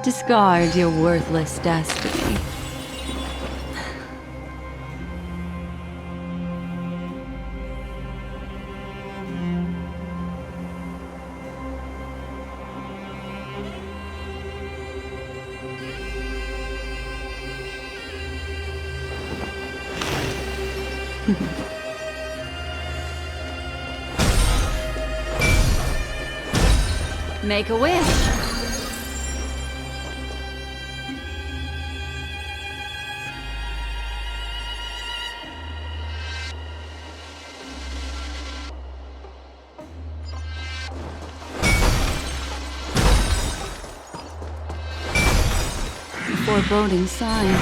Discard your worthless destiny. Make a wish. Foreboding sign.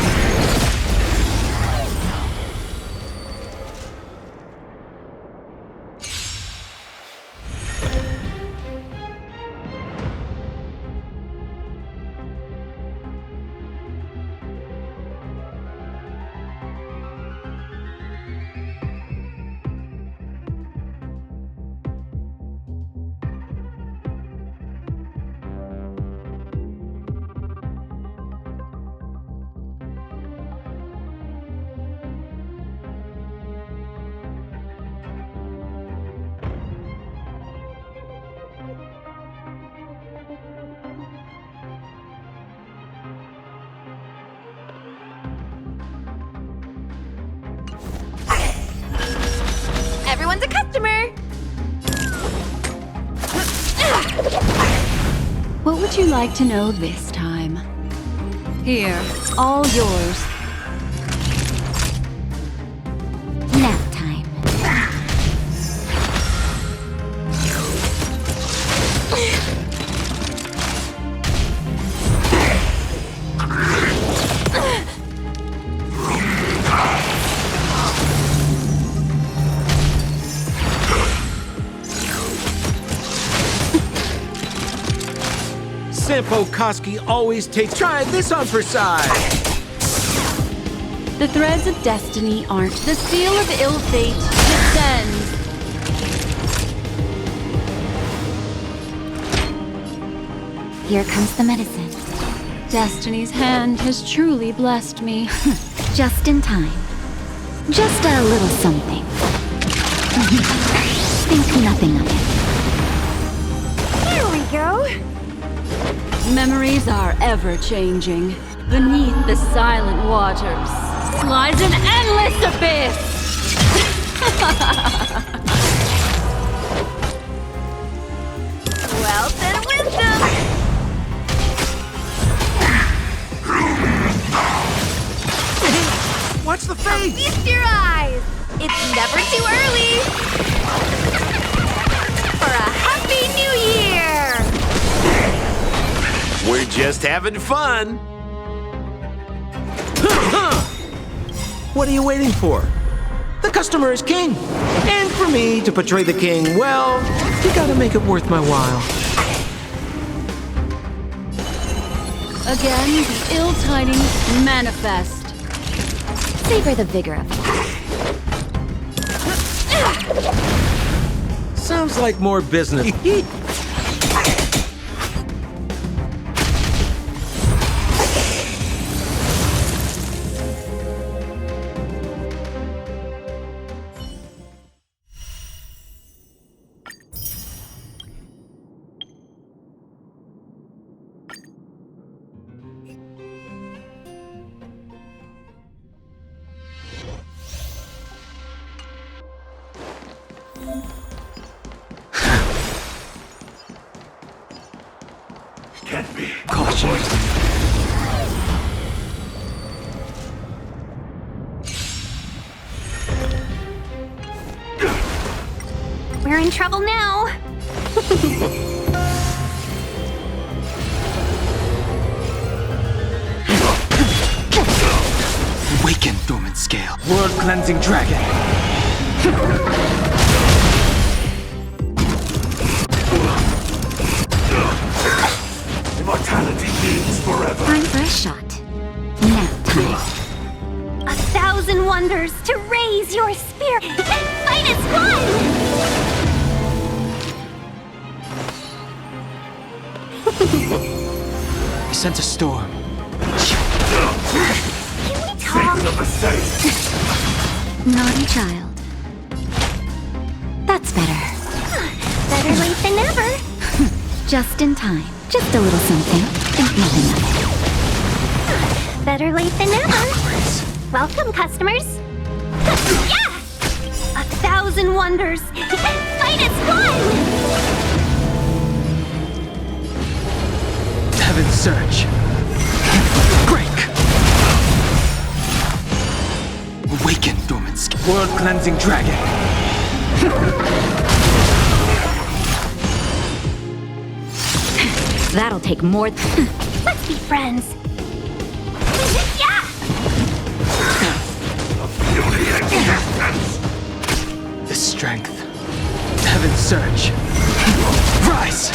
Everyone's a customer! What would you like to know this time? Here, all yours. Nap time. Simpo Koski always takes. Try this on for size. The threads of destiny aren't. The seal of ill fate descends. Here comes the medicine. Destiny's hand has truly blessed me. Just in time. Just a little something. Think nothing of it. There we go. Memories are ever-changing. Beneath the silent waters lies an endless abyss! Wealth and wisdom! Watch the face! Feast your eyes! It's never too early! For a Happy New Year! We're just having fun. What are you waiting for? The customer is king. And for me to portray the king, well, you gotta make it worth my while. Again, the ill tidings manifest. Savor the vigor of it. Sounds like more business. Can't be. Caution. We're in trouble now. scale. World-cleansing dragon. Immortality means forever. Time for a shot. Nap time. 1,000 wonders to raise your spirit. Fight is fun! I sense a storm. Can we talk? Of the same. Naughty child. That's better. Better late than never. Just in time. Just a little something. Think nothing of it. Better late than never. Welcome, customers. Yeah! 1,000 wonders. Fight is fun! Heaven's surge. Break. Awaken, dormant skill. World-cleansing dragon. That'll take more. Let's be friends. Yeah! The strength. Heaven's surge. Rise!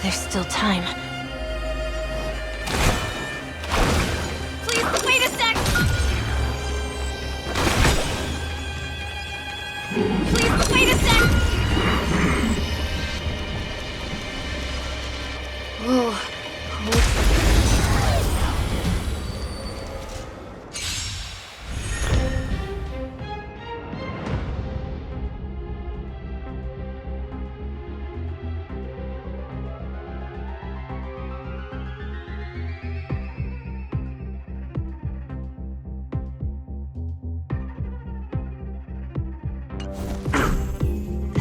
There's still time. Please, wait a sec! Please, wait a sec! Whoa.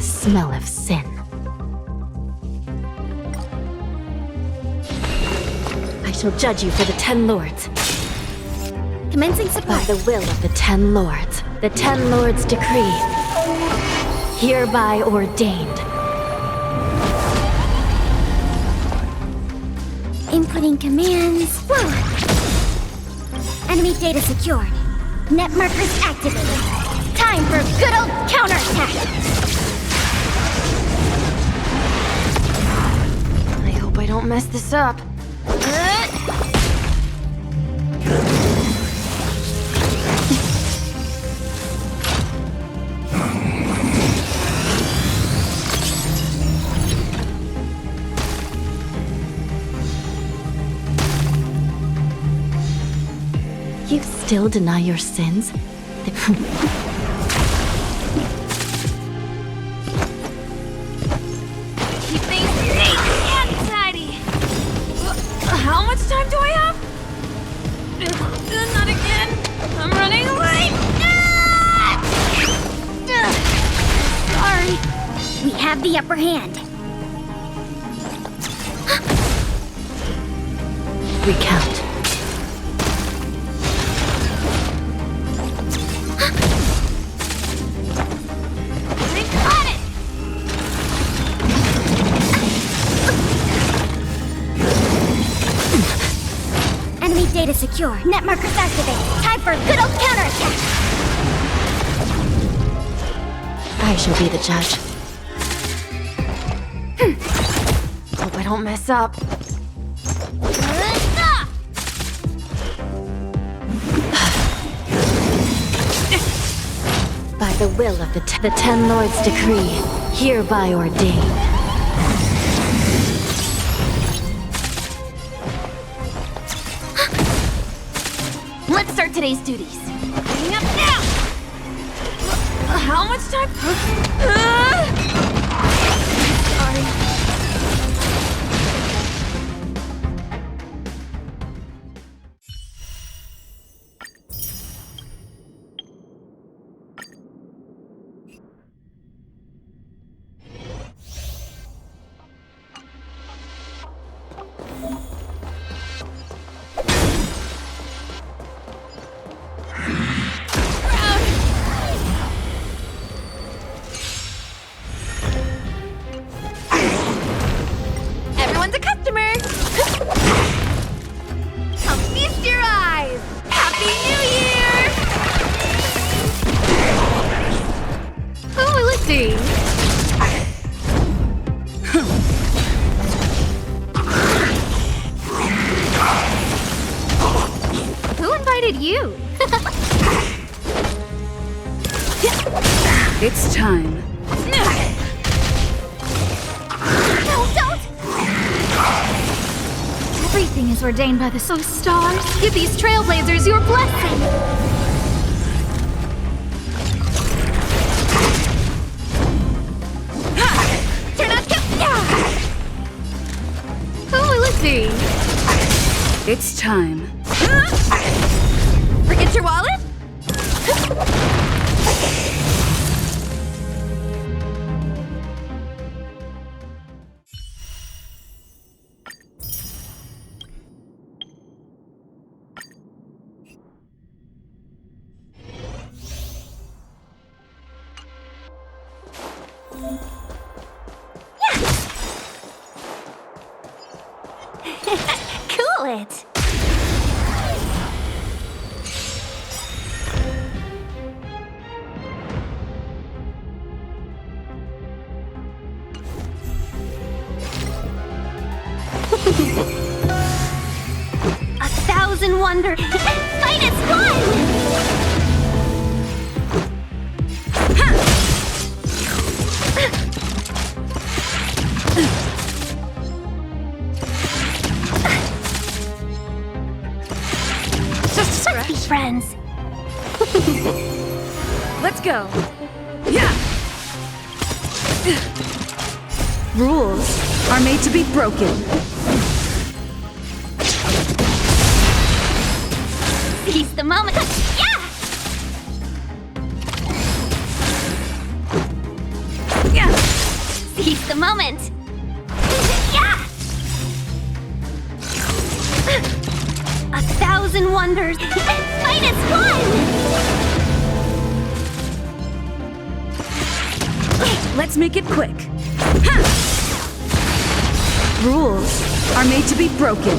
Smell of sin. I shall judge you for the 10 lords. Commencing supply. By the will of the 10 lords. The 10 lords decree. Hereby ordained. Inputting commands. Whoa. Enemy data secured. Net markers activated. Time for good old counterattack. I hope I don't mess this up. You still deny your sins? Keep things neat and tidy. How much time do I have? Not again. I'm running late. Sorry. We have the upper hand. Recount. We got it. Enemy data secure. Net markers activated. Time for a good old counterattack. I shall be the judge. Hope I don't mess up. By the will of the Ten Lords' decree, hereby ordained. Let's start today's duties. Getting up now! How much time? Sorry. Everyone's a customer! Come feast your eyes! Happy New Year! Who will it be? Who invited you? It's time. No, don't! Everything is ordained by the stars. Give these trailblazers your blessing. Turn on Who will it be? It's time. Forget your wallet? Cool it. A thousand wonders. Fight is fun! Just a Let's be friends. Let's go. Yeah. Rules are made to be broken. Seize the moment. Yeah! Yeah. Seize the moment. Yeah! A thousand wonders. Fight is fun! Let's make it quick. Ha! Rules are made to be broken.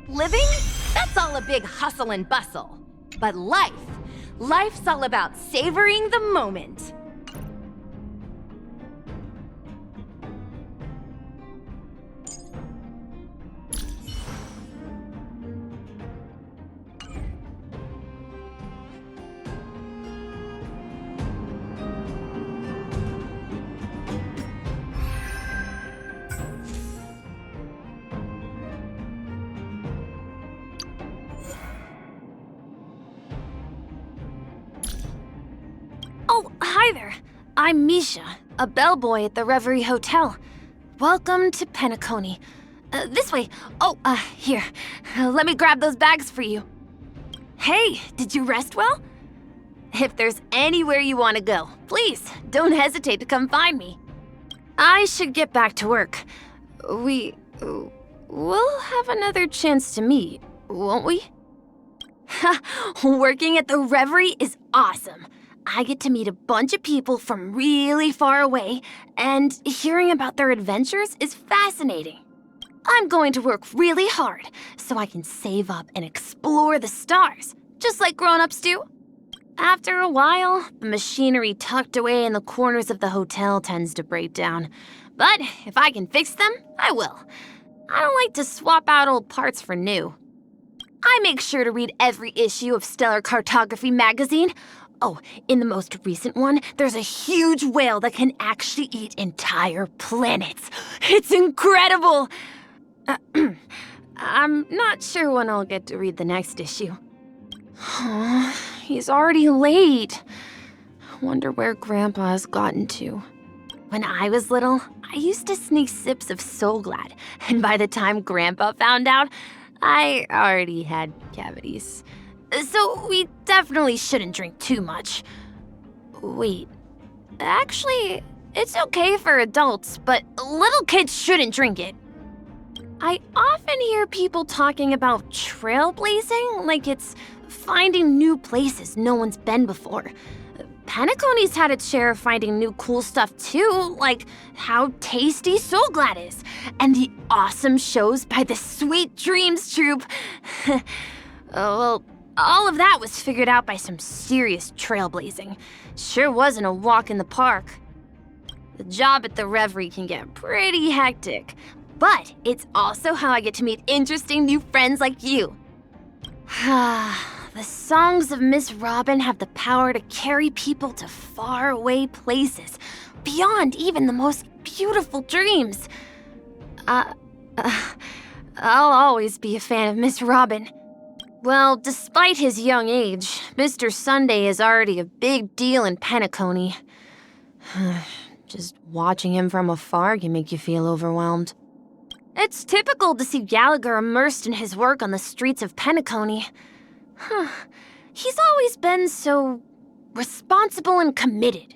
living, that's all a big hustle and bustle. But life's all about savoring the moment. Oh, hi there. I'm Misha, a bellboy at the Reverie Hotel. Welcome to Penacony. This way. Oh, here. Let me grab those bags for you. Hey, did you rest well? If there's anywhere you want to go, please, don't hesitate to come find me. I should get back to work. We'll have another chance to meet, won't we? Working at the Reverie is awesome. I get to meet a bunch of people from really far away, and hearing about their adventures is fascinating. I'm going to work really hard so I can save up and explore the stars, just like grown-ups do. After a while, the machinery tucked away in the corners of the hotel tends to break down. But if I can fix them, I will. I don't like to swap out old parts for new. I make sure to read every issue of Stellar Cartography magazine. Oh, in the most recent one, there's a huge whale that can actually eat entire planets. It's incredible! I'm not sure when I'll get to read the next issue. He's already late. Wonder where Grandpa has gotten to. When I was little, I used to sneak sips of Soul Glad, and by the time Grandpa found out, I already had cavities. So we definitely shouldn't drink too much. Wait, actually, it's okay for adults, but little kids shouldn't drink it. I often hear people talking about trailblazing like it's finding new places no one's been before. Penacony's had its share of finding new cool stuff too, like how tasty Soul Glad is, and the awesome shows by the Sweet Dreams troupe. Well, all of that was figured out by some serious trailblazing. Sure wasn't a walk in the park. The job at the Reverie can get pretty hectic, but it's also how I get to meet interesting new friends like you. The songs of Miss Robin have the power to carry people to faraway places, beyond even the most beautiful dreams. I'll always be a fan of Miss Robin. Well, despite his young age, Mr. Sunday is already a big deal in Penacony. Just watching him from afar can make you feel overwhelmed. It's typical to see Gallagher immersed in his work on the streets of Penacony. He's always been so responsible and committed.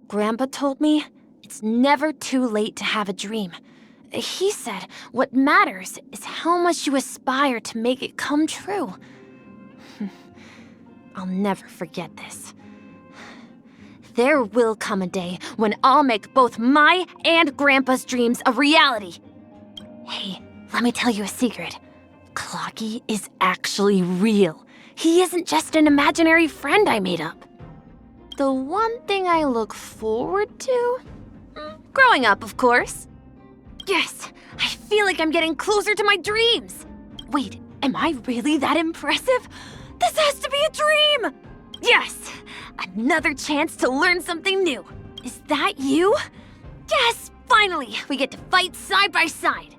Grandpa told me it's never too late to have a dream. He said what matters is how much you aspire to make it come true. I'll never forget this. There will come a day when I'll make both my and Grandpa's dreams a reality. Hey, let me tell you a secret. Clocky is actually real. He isn't just an imaginary friend I made up. The one thing I look forward to? Growing up, of course. Yes, I feel like I'm getting closer to my dreams. Wait, am I really that impressive? This has to be a dream! Yes, another chance to learn something new. Is that you? Yes, finally, we get to fight side by side.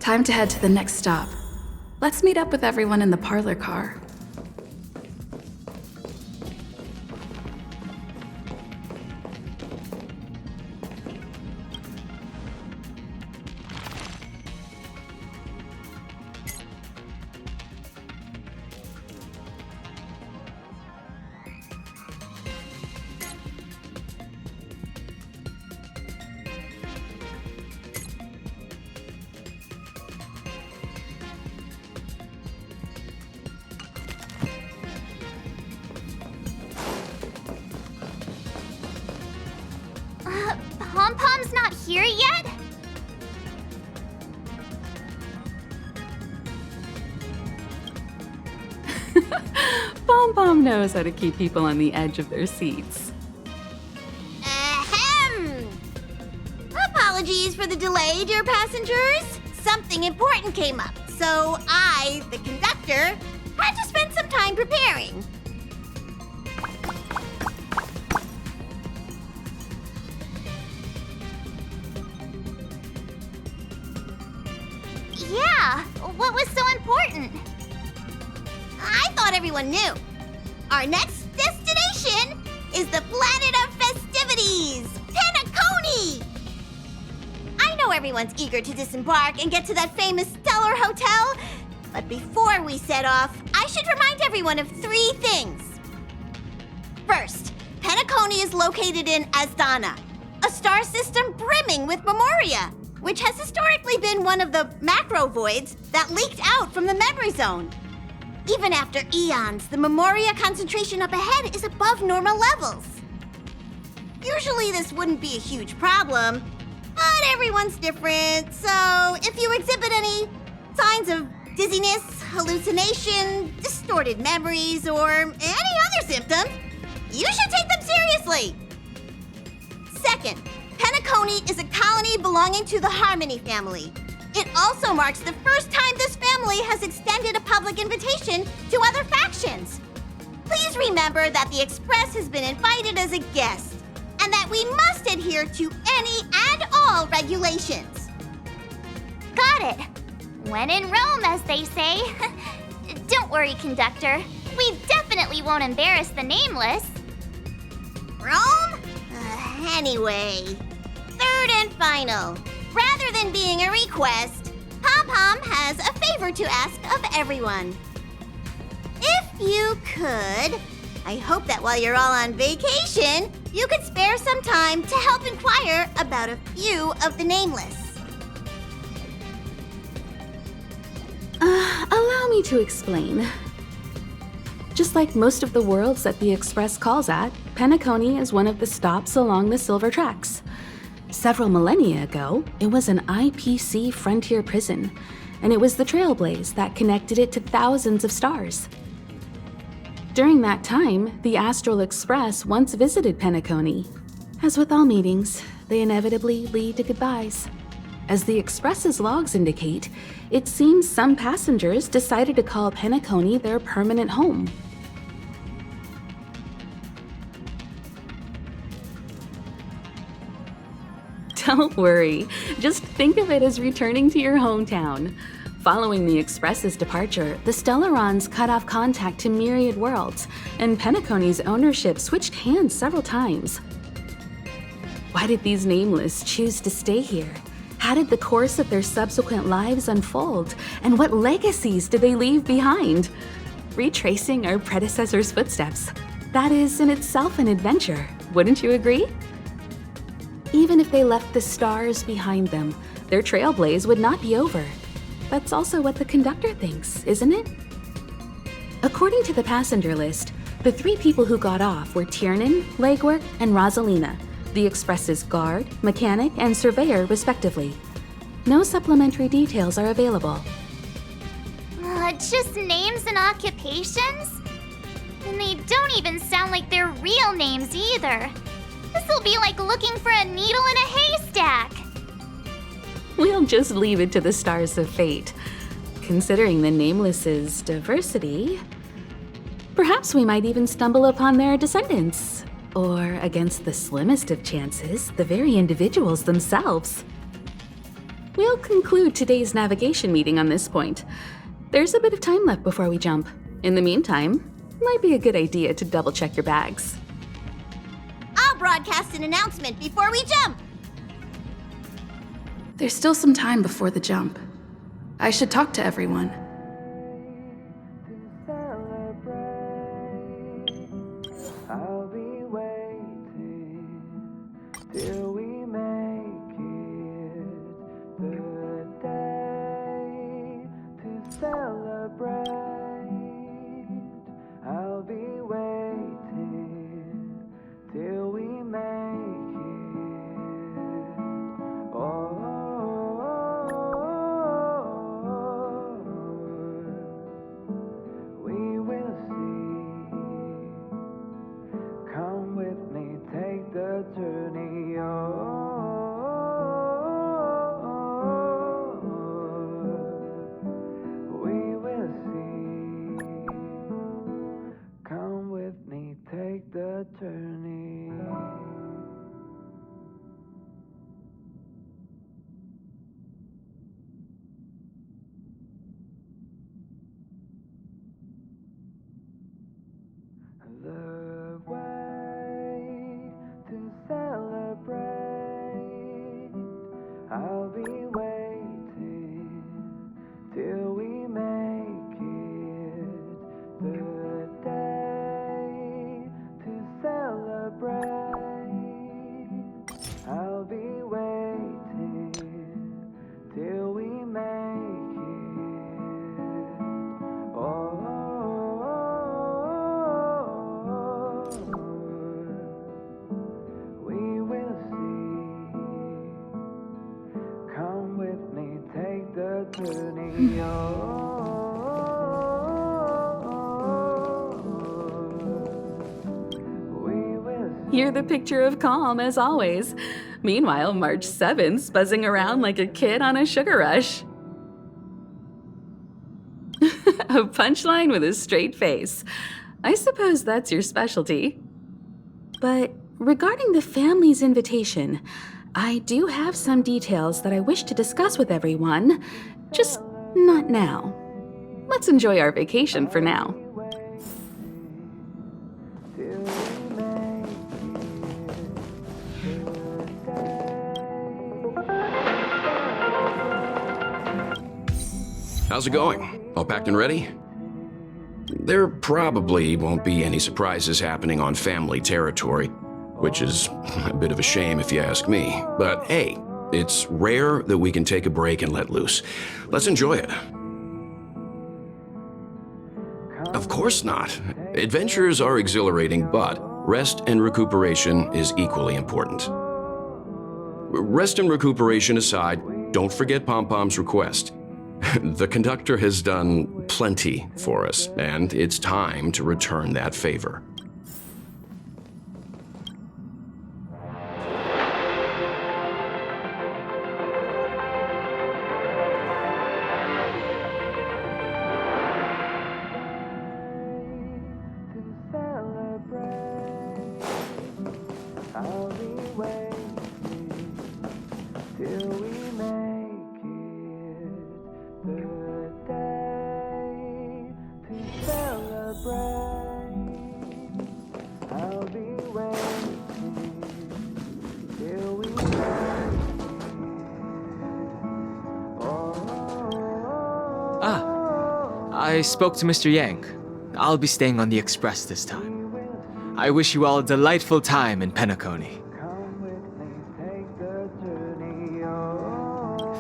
Time to head to the next stop. Let's meet up with everyone in the parlor car. Pom-Pom's not here yet? Pom-Pom knows how to keep people on the edge of their seats. Ahem! Apologies for the delay, dear passengers. Something important came up, so I, the conductor, had to spend some time preparing. Yeah, what was so important? I thought everyone knew. Our next destination is the planet of festivities, Penacony! I know everyone's eager to disembark and get to that famous Stellar Hotel, but before we set off, I should remind everyone of 3 things. First, Penacony is located in Astana, a star system brimming with memoria, which has historically been one of the macro voids that leaked out from the memory zone. Even after eons, the memoria concentration up ahead is above normal levels. Usually this wouldn't be a huge problem, but everyone's different, so if you exhibit any signs of dizziness, hallucination, distorted memories, or any other symptoms, you should take them seriously. Second, Penacony is a colony belonging to the Harmony family. It also marks the first time this family has extended a public invitation to other factions. Please remember that the Express has been invited as a guest, and that we must adhere to any and all regulations. Got it. When in Rome, as they say. Don't worry, conductor. We definitely won't embarrass the nameless. Rome? Anyway, third and final. Rather than being a request, Pom-Pom has a favor to ask of everyone. If you could, I hope that while you're all on vacation, you could spare some time to help inquire about a few of the nameless. Allow me to explain. Just like most of the worlds that the Express calls at, Penacony is one of the stops along the Silver Tracks. Several millennia ago, it was an IPC frontier prison, and it was the Trailblaze that connected it to thousands of stars. During that time, the Astral Express once visited Penacony. As with all meetings, they inevitably lead to goodbyes. As the Express's logs indicate, it seems some passengers decided to call Penacony their permanent home. Don't worry, just think of it as returning to your hometown. Following the Express's departure, the Stellarons cut off contact to myriad worlds, and Penacony's ownership switched hands several times. Why did these nameless choose to stay here? How did the course of their subsequent lives unfold? And what legacies did they leave behind? Retracing our predecessors' footsteps. That is in itself an adventure, wouldn't you agree? Even if they left the stars behind them, their trailblaze would not be over. That's also what the conductor thinks, isn't it? According to the passenger list, the 3 people who got off were Tiernan, Legwork, and Rosalina, the Express's guard, mechanic, and surveyor, respectively. No supplementary details are available. Just names and occupations? And they don't even sound like their real names either. This'll be like looking for a needle in a haystack. We'll just leave it to the stars of fate. Considering the Nameless's diversity, perhaps we might even stumble upon their descendants. Or, against the slimmest of chances, the very individuals themselves. We'll conclude today's navigation meeting on this point. There's a bit of time left before we jump. In the meantime, might be a good idea to double-check your bags. I'll broadcast an announcement before we jump. There's still some time before the jump. I should talk to everyone. I'll be waiting till we make it the day to celebrate. I'll be waiting till we make it. Oh, we will see. Come with me, take the journey. We will see. Come with me, take the journey. The way to celebrate. I'll be waiting till we make it the day to celebrate. I'll be waiting till we make it. Oh, we will see. Come with me, take the journey. We will see. You're the picture of calm, as always. Meanwhile, March 7th's buzzing around like a kid on a sugar rush. A punchline with a straight face. I suppose that's your specialty. But regarding the family's invitation, I do have some details that I wish to discuss with everyone, just not now. Let's enjoy our vacation for now. Till we make How's it going? All packed and ready? There probably won't be any surprises happening on family territory, which is a bit of a shame if you ask me. But hey, it's rare that we can take a break and let loose. Let's enjoy it. Of course not. Adventures are exhilarating, but rest and recuperation is equally important. Rest and recuperation aside, don't forget Pom-Pom's request. The conductor has done plenty for us, and it's time to return that favor. I'll be waiting till we make it the day to celebrate. I'll be waiting till we make it. I spoke to Mr. Yang. I'll be staying on the express this time. I wish you all a delightful time in Penacony.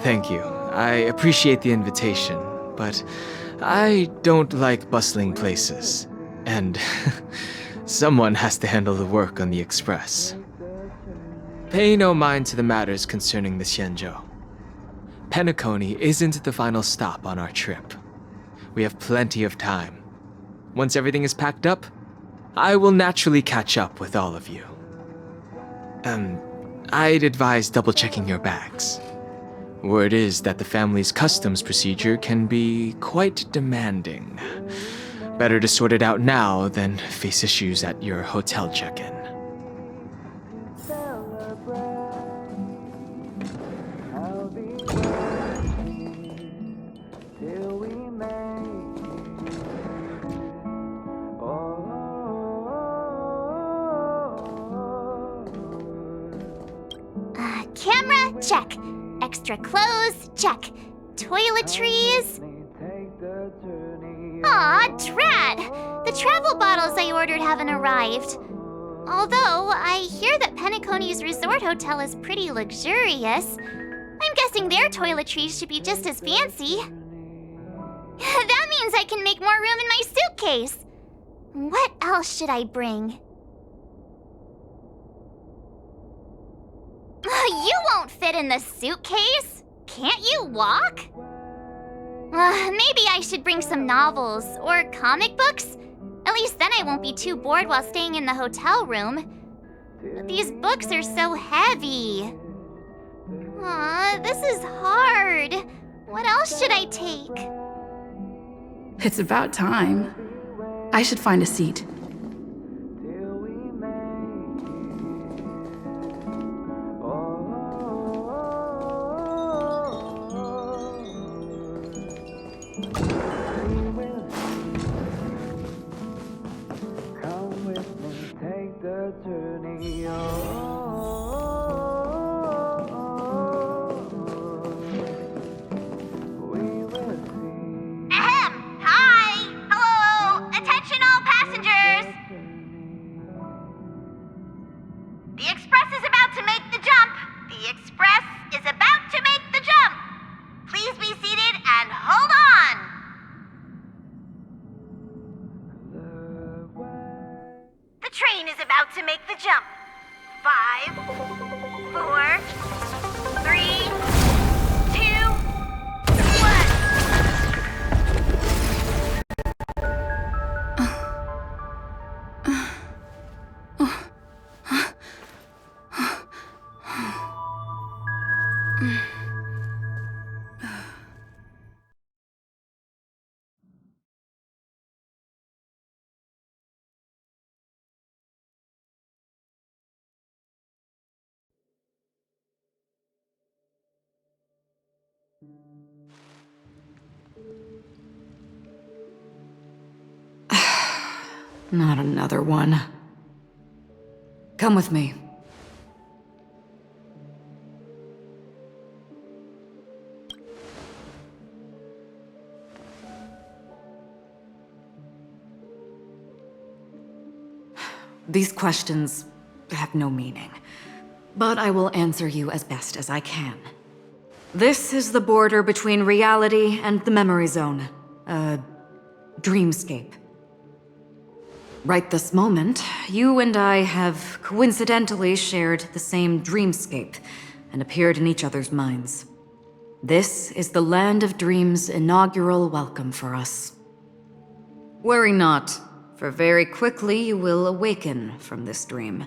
Thank you. I appreciate the invitation, but I don't like bustling places. And someone has to handle the work on the express. Pay no mind to the matters concerning the Xianzhou. Penacony isn't the final stop on our trip. We have plenty of time. Once everything is packed up, I will naturally catch up with all of you. I'd advise double-checking your bags. Word is that the family's customs procedure can be quite demanding. Better to sort it out now than face issues at your hotel check-in. I'll be check. Extra clothes, check. Toiletries. Aw, drat! The travel bottles I ordered haven't arrived. Although, I hear that Penacony's resort hotel is pretty luxurious. I'm guessing their toiletries should be just as fancy. That means I can make more room in my suitcase. What else should I bring? You won't fit in the suitcase. Can't you walk? Maybe I should bring some novels or comic books. At least then I won't be too bored while staying in the hotel room. But these books are so heavy. Aw, this is hard. What else should I take? It's about time. I should find a seat. Not another one. Come with me. These questions have no meaning, but I will answer you as best as I can. This is the border between reality and the memory zone, a dreamscape. Right this moment, you and I have coincidentally shared the same dreamscape and appeared in each other's minds. This is the Land of Dreams' inaugural welcome for us. Worry not, for very quickly you will awaken from this dream,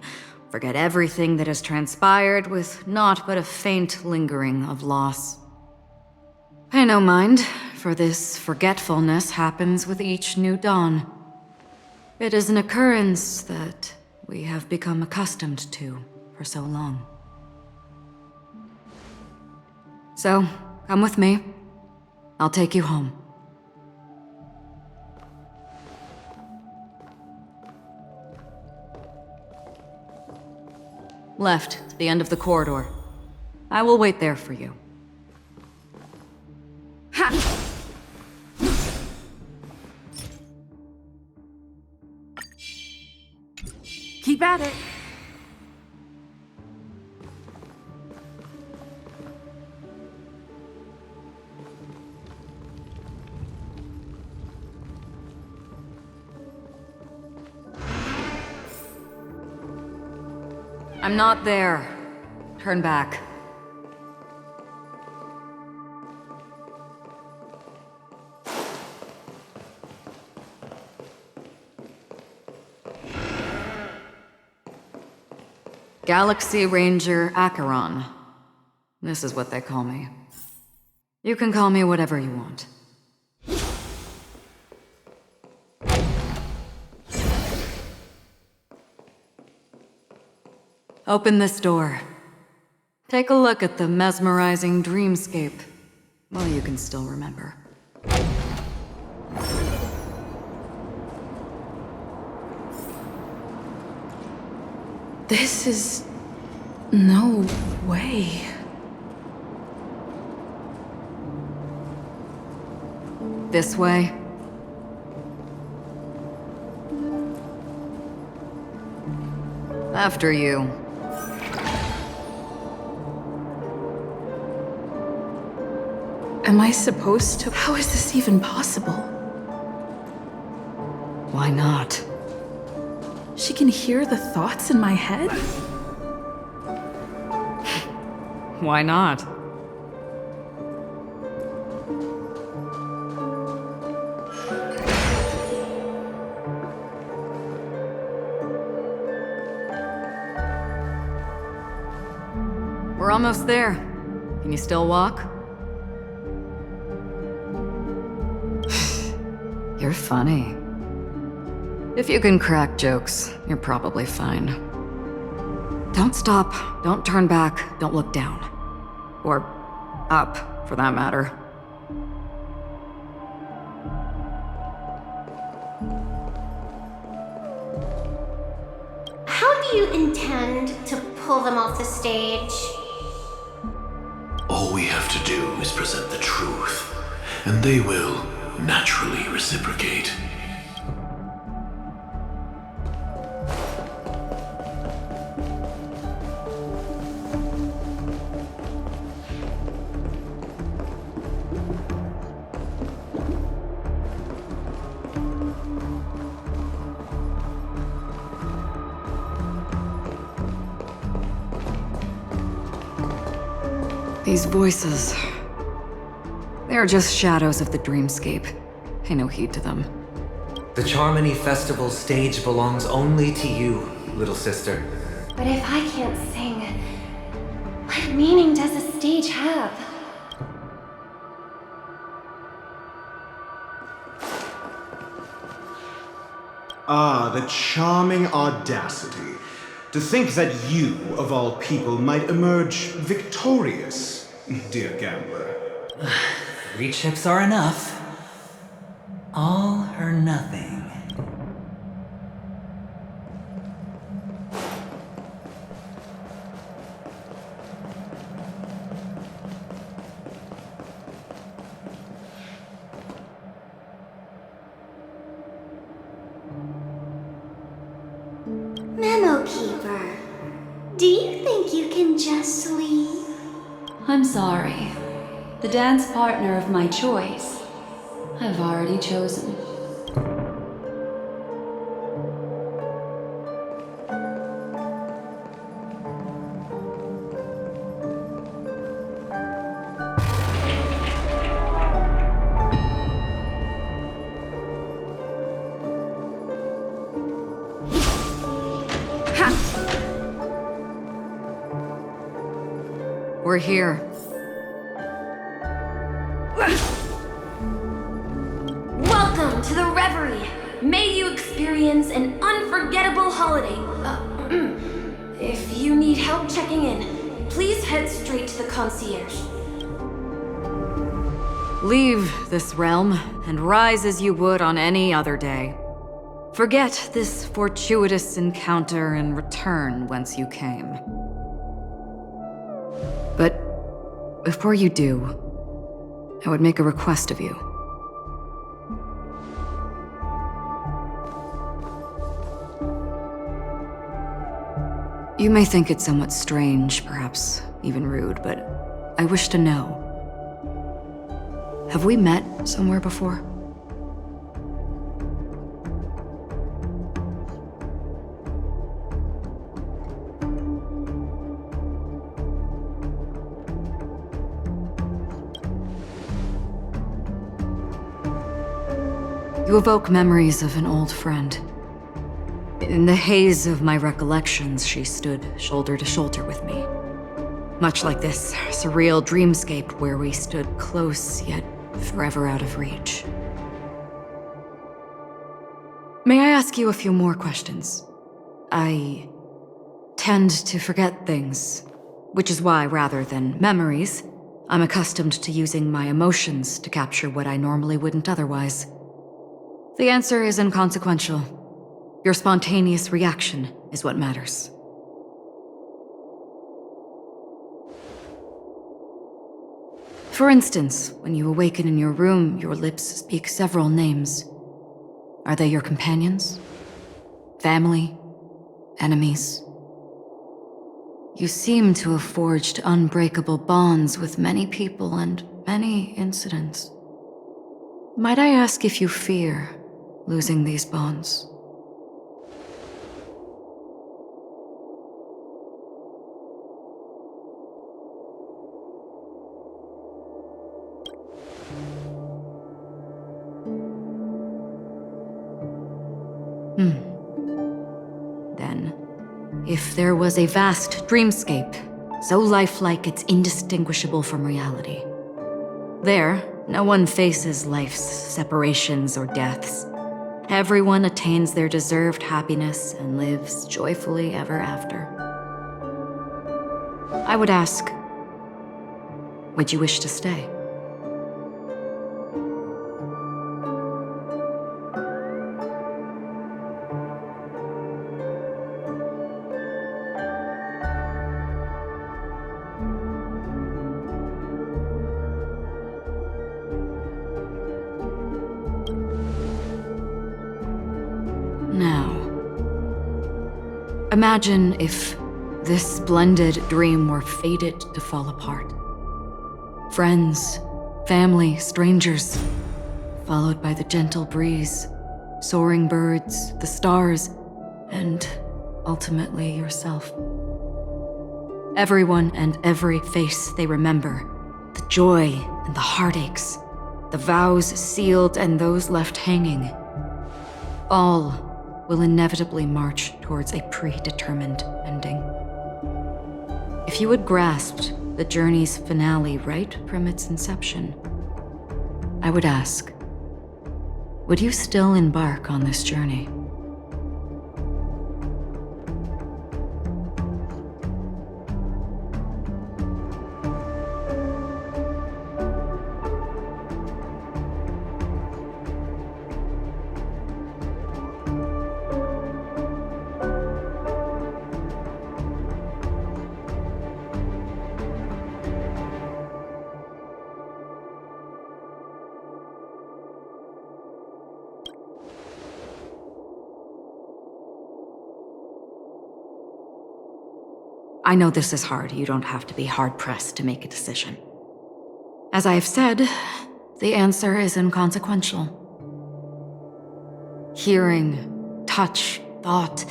forget everything that has transpired with naught but a faint lingering of loss. Pay no mind, for this forgetfulness happens with each new dawn. It is an occurrence that we have become accustomed to for so long. So, come with me. I'll take you home. Left, to the end of the corridor. I will wait there for you. Ha! Keep at it. I'm not there. Turn back. Galaxy Ranger Acheron. This is what they call me. You can call me whatever you want. Open this door. Take a look at the mesmerizing dreamscape while you can still remember. This is... no way. This way? After you. Am I supposed to? How is this even possible? Why not? She can hear the thoughts in my head? Why not? We're almost there. Can you still walk? You're funny. If you can crack jokes, you're probably fine. Don't stop, don't turn back, don't look down. Or up, for that matter. How do you intend to pull them off the stage? All we have to do is present the truth, and they will naturally reciprocate. These voices... they are just shadows of the dreamscape. Pay no heed to them. The Charmony Festival stage belongs only to you, little sister. But if I can't sing, what meaning does a stage have? Ah, the charming audacity. To think that you, of all people, might emerge victorious, dear gambler. 3 chips are enough. All or nothing. Memo Keeper, do you think you can just leave? I'm sorry. The dance partner of my choice, I've already chosen. We're here. Welcome to the Reverie! May you experience an unforgettable holiday. If you need help checking in, please head straight to the concierge. Leave this realm and rise as you would on any other day. Forget this fortuitous encounter and return whence you came. But before you do, I would make a request of you. You may think it somewhat strange, perhaps even rude, but I wish to know. Have we met somewhere before? You evoke memories of an old friend. In the haze of my recollections, she stood shoulder to shoulder with me. Much like this surreal dreamscape where we stood close, yet forever out of reach. May I ask you a few more questions? I tend to forget things, which is why, rather than memories, I'm accustomed to using my emotions to capture what I normally wouldn't otherwise. The answer is inconsequential. Your spontaneous reaction is what matters. For instance, when you awaken in your room, your lips speak several names. Are they your companions? Family? Enemies? You seem to have forged unbreakable bonds with many people and many incidents. Might I ask if you fear losing these bonds? Then, if there was a vast dreamscape, so lifelike it's indistinguishable from reality. There, no one faces life's separations or deaths. Everyone attains their deserved happiness and lives joyfully ever after. I would ask, would you wish to stay? Now, imagine if this splendid dream were fated to fall apart. Friends, family, strangers, followed by the gentle breeze, soaring birds, the stars, and ultimately yourself. Everyone and every face they remember, the joy and the heartaches, the vows sealed and those left hanging, all will inevitably march towards a predetermined ending. If you had grasped the journey's finale right from its inception, I would ask, would you still embark on this journey? I know this is hard. You don't have to be hard-pressed to make a decision. As I have said, the answer is inconsequential. Hearing, touch, thought.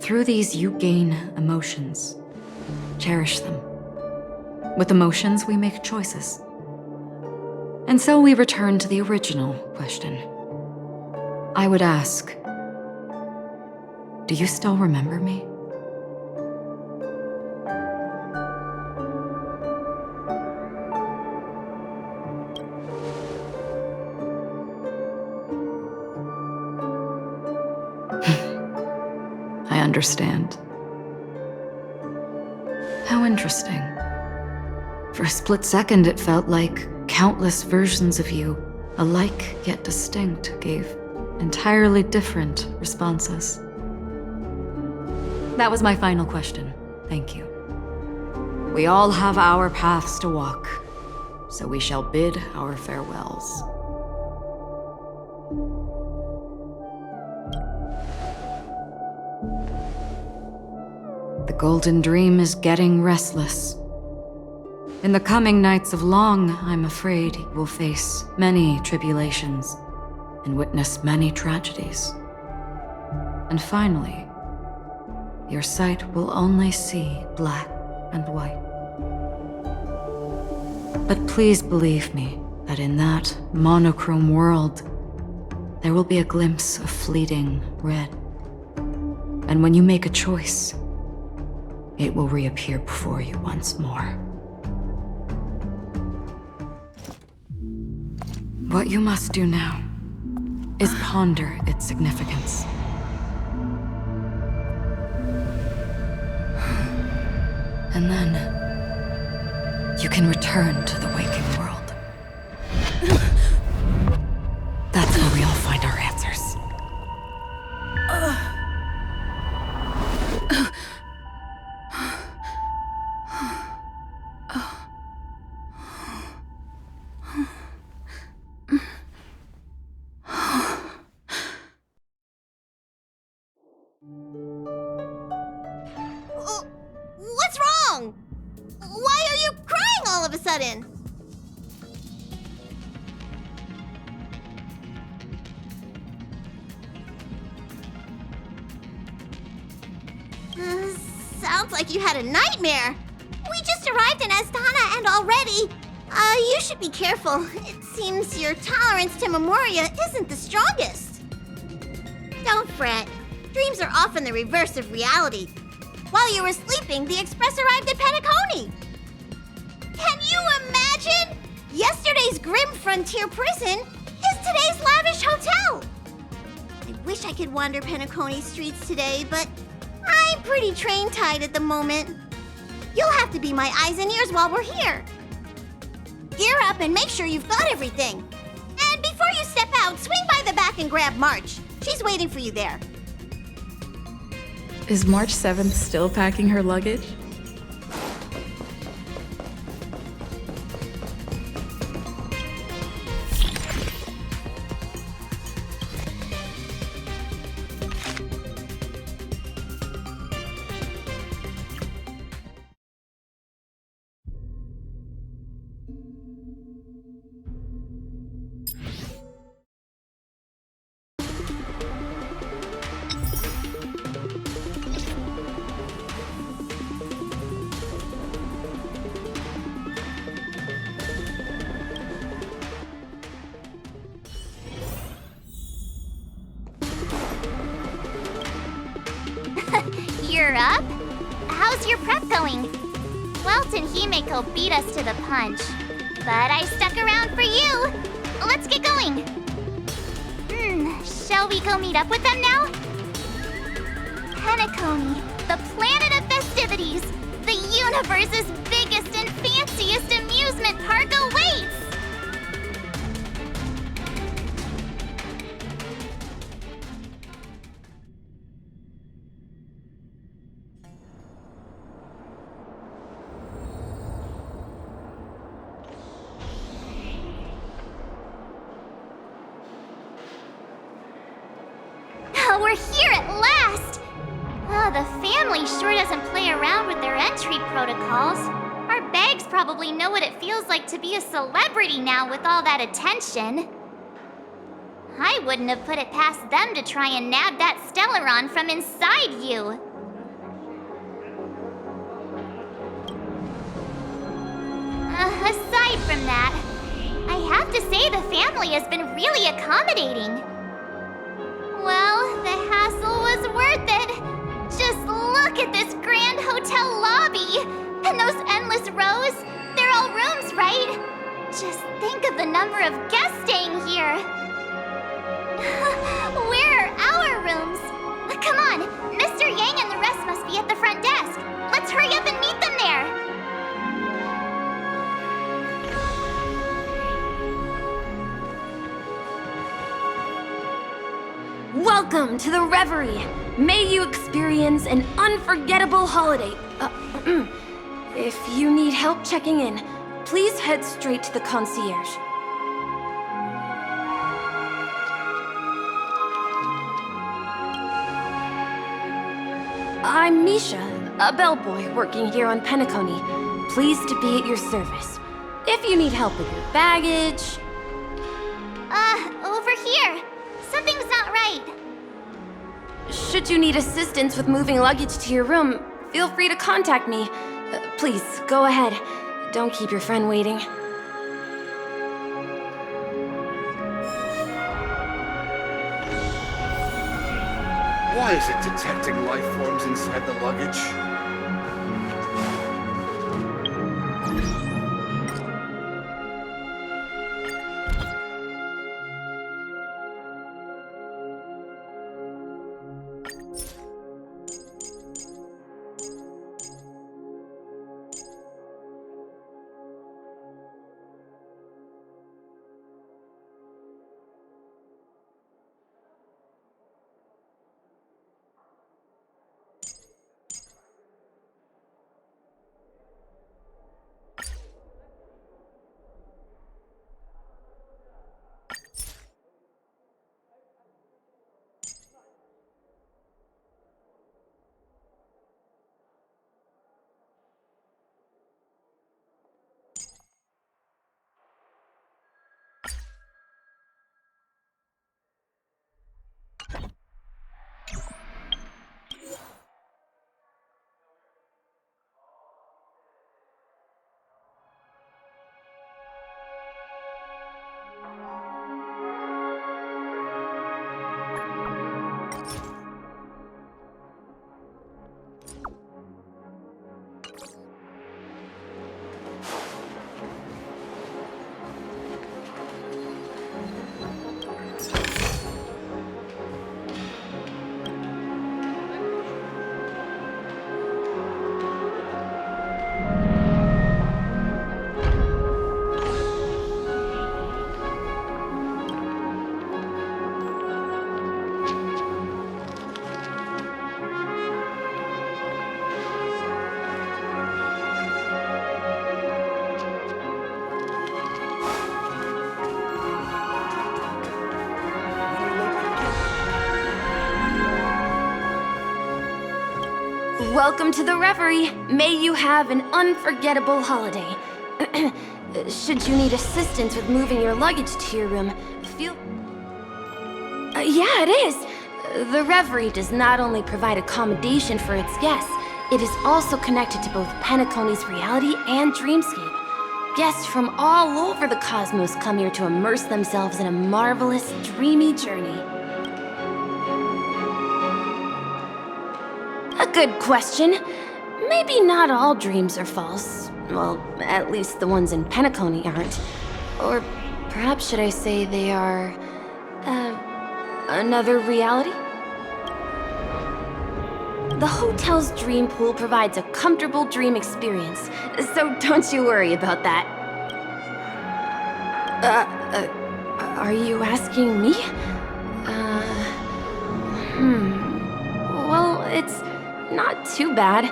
Through these you gain emotions. Cherish them. With emotions, we make choices. And so we return to the original question. I would ask, do you still remember me? I understand. How interesting. For a split second, it felt like countless versions of you, alike yet distinct, gave entirely different responses. That was my final question. Thank you. We all have our paths to walk, so we shall bid our farewells. The Golden Dream is getting restless. In the coming nights of Long, I'm afraid you will face many tribulations and witness many tragedies. And finally, your sight will only see black and white. But please believe me that in that monochrome world, there will be a glimpse of fleeting red. And when you make a choice, it will reappear before you once more. What you must do now is ponder its significance. And then you can return to the waking world. That's where we all find our answers. What's wrong? Why are you crying all of a sudden? Sounds like you had a nightmare. We just arrived in Astana and already... you should be careful. It seems your tolerance to Memoria isn't the strongest. Don't fret. Dreams are often the reverse of reality. While you were sleeping, the express arrived at Penacony. Can you imagine? Yesterday's grim frontier prison is today's lavish hotel. I wish I could wander Penacony streets today, but I'm pretty train-tied at the moment. You'll have to be my eyes and ears while we're here. Gear up and make sure you've got everything. And before you step out, swing by the back and grab March. She's waiting for you there. Is March 7th still packing her luggage? You're up? How's your prep going? Welt and Himeko beat us to the punch, but I stuck around for you. Let's get going. Shall we go meet up with them now? Penacony, the planet of festivities, the universe's biggest and fanciest amusement park awaits! We're here at last! The family sure doesn't play around with their entry protocols. Our bags probably know what it feels like to be a celebrity now with all that attention. I wouldn't have put it past them to try and nab that Stellaron from inside you. Aside from that, I have to say the family has been really accommodating. Well, the hassle was worth it. Just look at this grand hotel lobby. And those endless rows. They're all rooms, right? Just think of the number of guests staying here. Where are our rooms? Come on, Mr. Yang and the rest must be at the front desk. Let's hurry up and meet them there. Welcome to the Reverie! May you experience an unforgettable holiday. If you need help checking in, please head straight to the concierge. I'm Misha, a bellboy working here on Penacony. Pleased to be at your service. If you need help with your baggage... Over here. Something's not right. Should you need assistance with moving luggage to your room, feel free to contact me. Please, go ahead. Don't keep your friend waiting. Why is it detecting life forms inside the luggage? Welcome to the Reverie. May you have an unforgettable holiday. Should you need assistance with moving your luggage to your room, feel... yeah, it is. The Reverie does not only provide accommodation for its guests, it is also connected to both Penacony's reality and dreamscape. Guests from all over the cosmos come here to immerse themselves in a marvelous, dreamy journey. A good question. Maybe not all dreams are false. Well, at least the ones in Penacony aren't. Or perhaps should I say they are... another reality? The hotel's dream pool provides a comfortable dream experience, so don't you worry about that. Are you asking me? Well, it's not too bad.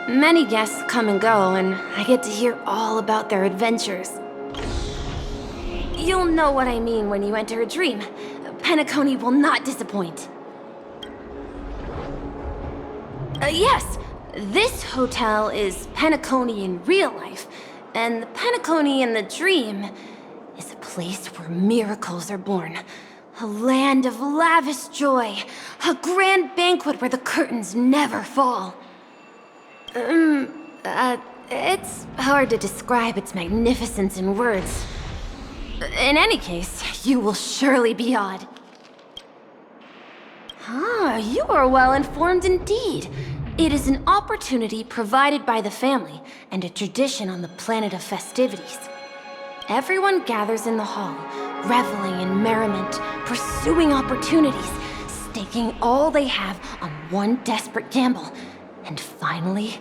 Many guests come and go, and I get to hear all about their adventures. You'll know what I mean when you enter a dream. Penacony will not disappoint. Yes, this hotel is Penacony in real life, and the Penacony in the dream is a place where miracles are born. A land of lavish joy, a grand banquet where the curtains never fall. It's hard to describe its magnificence in words. In any case, you will surely be awed. Ah, you are well informed indeed. It is an opportunity provided by the family and a tradition on the planet of festivities. Everyone gathers in the hall, reveling in merriment, pursuing opportunities, staking all they have on one desperate gamble. And finally,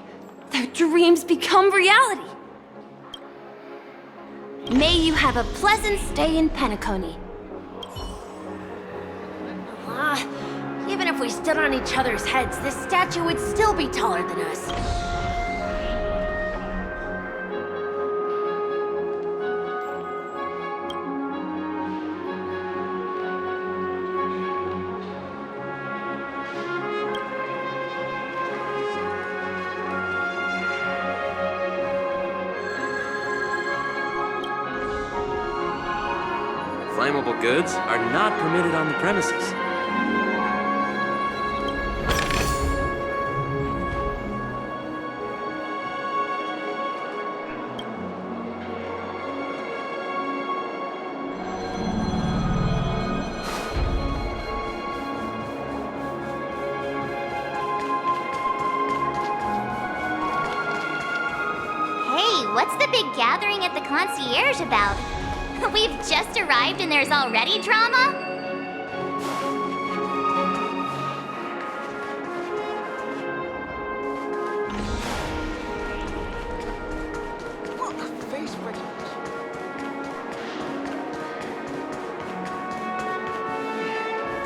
their dreams become reality. May you have a pleasant stay in Penacony. Even if we stood on each other's heads, this statue would still be taller than us. Flammable goods are not permitted on the premises. What's the big gathering at the concierge about? We've just arrived and there's already drama?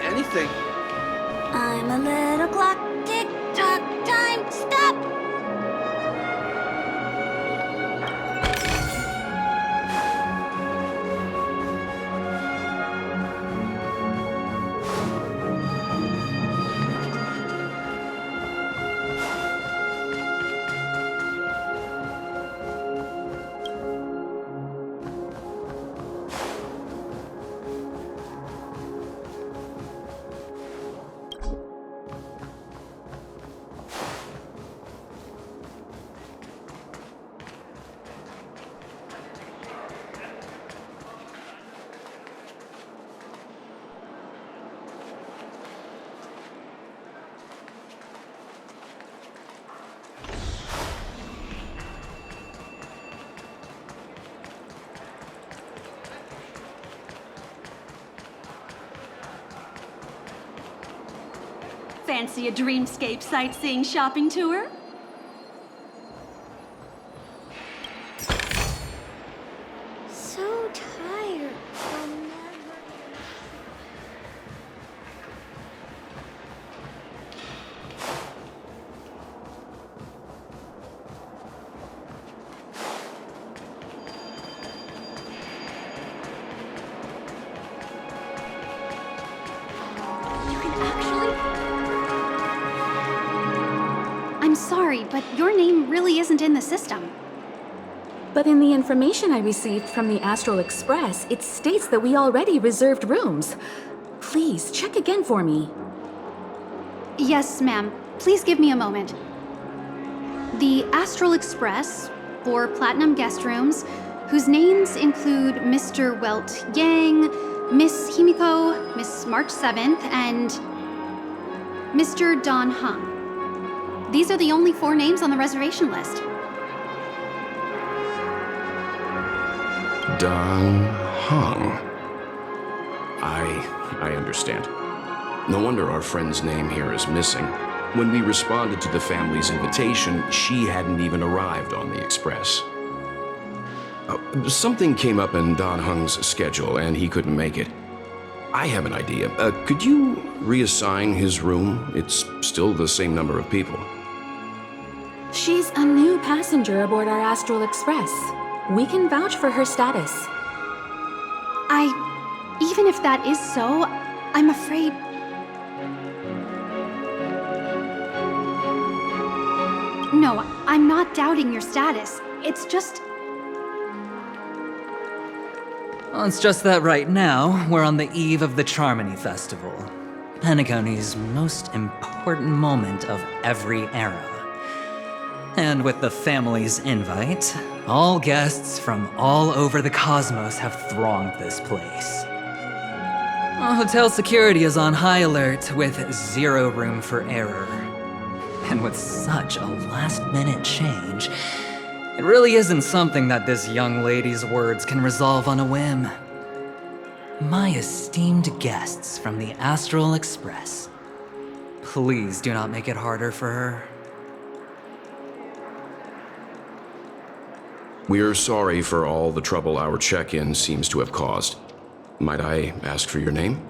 Anything. I'm a little clock, tick-tock, time, stop! Fancy a dreamscape sightseeing shopping tour? So tired. sorry, but your name really isn't in the system. But in the information I received from the Astral Express, it states that we already reserved rooms. Please, check again for me. Yes, ma'am. Please give me a moment. The Astral Express, 4 platinum guest rooms, whose names include Mr. Welt Yang, Miss Himiko, Miss March 7th, and Mr. Don Hung. These are the only 4 names on the reservation list. Don Hung. I understand. No wonder our friend's name here is missing. When we responded to the family's invitation, she hadn't even arrived on the express. Something came up in Don Hung's schedule, and he couldn't make it. I have an idea. Could you reassign his room? It's still the same number of people. She's a new passenger aboard our Astral Express. We can vouch for her status. Even if that is so, I'm afraid... No, I'm not doubting your status. It's just... Well, it's just that right now, we're on the eve of the Charmony Festival. Penacony's most important moment of every era. And with the family's invite, all guests from all over the cosmos have thronged this place. Hotel security is on high alert with 0 room for error. And with such a last-minute change, it really isn't something that this young lady's words can resolve on a whim. My esteemed guests from the Astral Express, please do not make it harder for her. We're sorry for all the trouble our check-in seems to have caused. Might I ask for your name?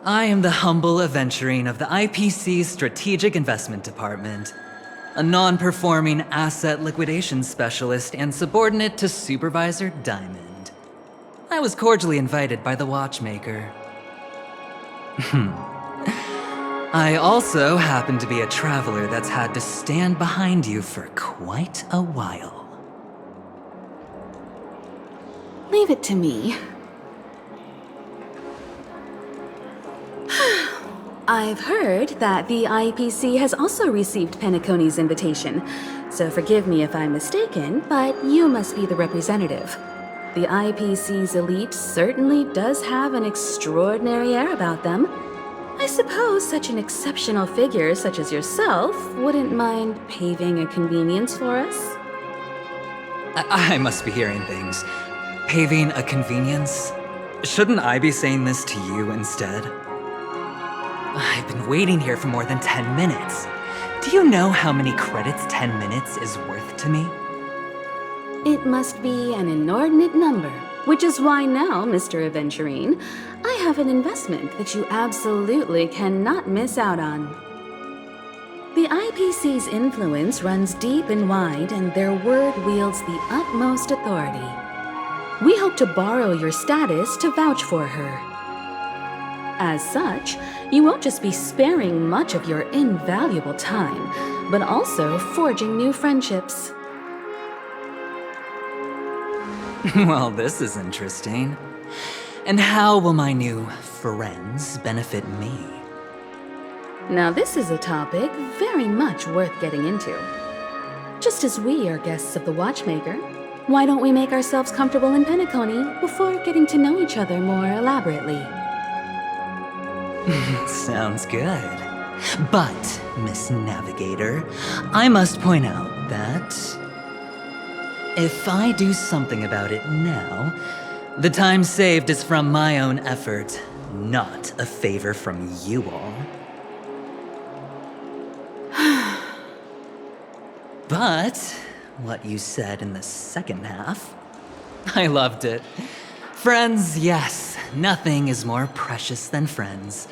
I am the humble aventurine of the IPC's Strategic Investment Department, a non-performing asset liquidation specialist and subordinate to Supervisor Diamond. I was cordially invited by the watchmaker. I also happen to be a traveler that's had to stand behind you for quite a while. Leave it to me. I've heard that the IPC has also received Penacony's invitation, so forgive me if I'm mistaken, but you must be the representative. The IPC's elite certainly does have an extraordinary air about them. I suppose such an exceptional figure such as yourself wouldn't mind paving a convenience for us? I must be hearing things. Paving a convenience? Shouldn't I be saying this to you instead? I've been waiting here for more than 10 minutes. Do you know how many credits 10 minutes is worth to me? It must be an inordinate number, which is why now, Mr. Aventurine, I have an investment that you absolutely cannot miss out on. The IPC's influence runs deep and wide, and their word wields the utmost authority. We hope to borrow your status to vouch for her. As such, you won't just be sparing much of your invaluable time, but also forging new friendships. Well, this is interesting. And how will my new friends benefit me? Now this is a topic very much worth getting into. Just as we are guests of the Watchmaker, why don't we make ourselves comfortable in Penacony before getting to know each other more elaborately? Sounds good. But, Miss Navigator, I must point out that if I do something about it now, the time saved is from my own effort, not a favor from you all. But what you said in the second half, I loved it. Friends, yes, nothing is more precious than friends.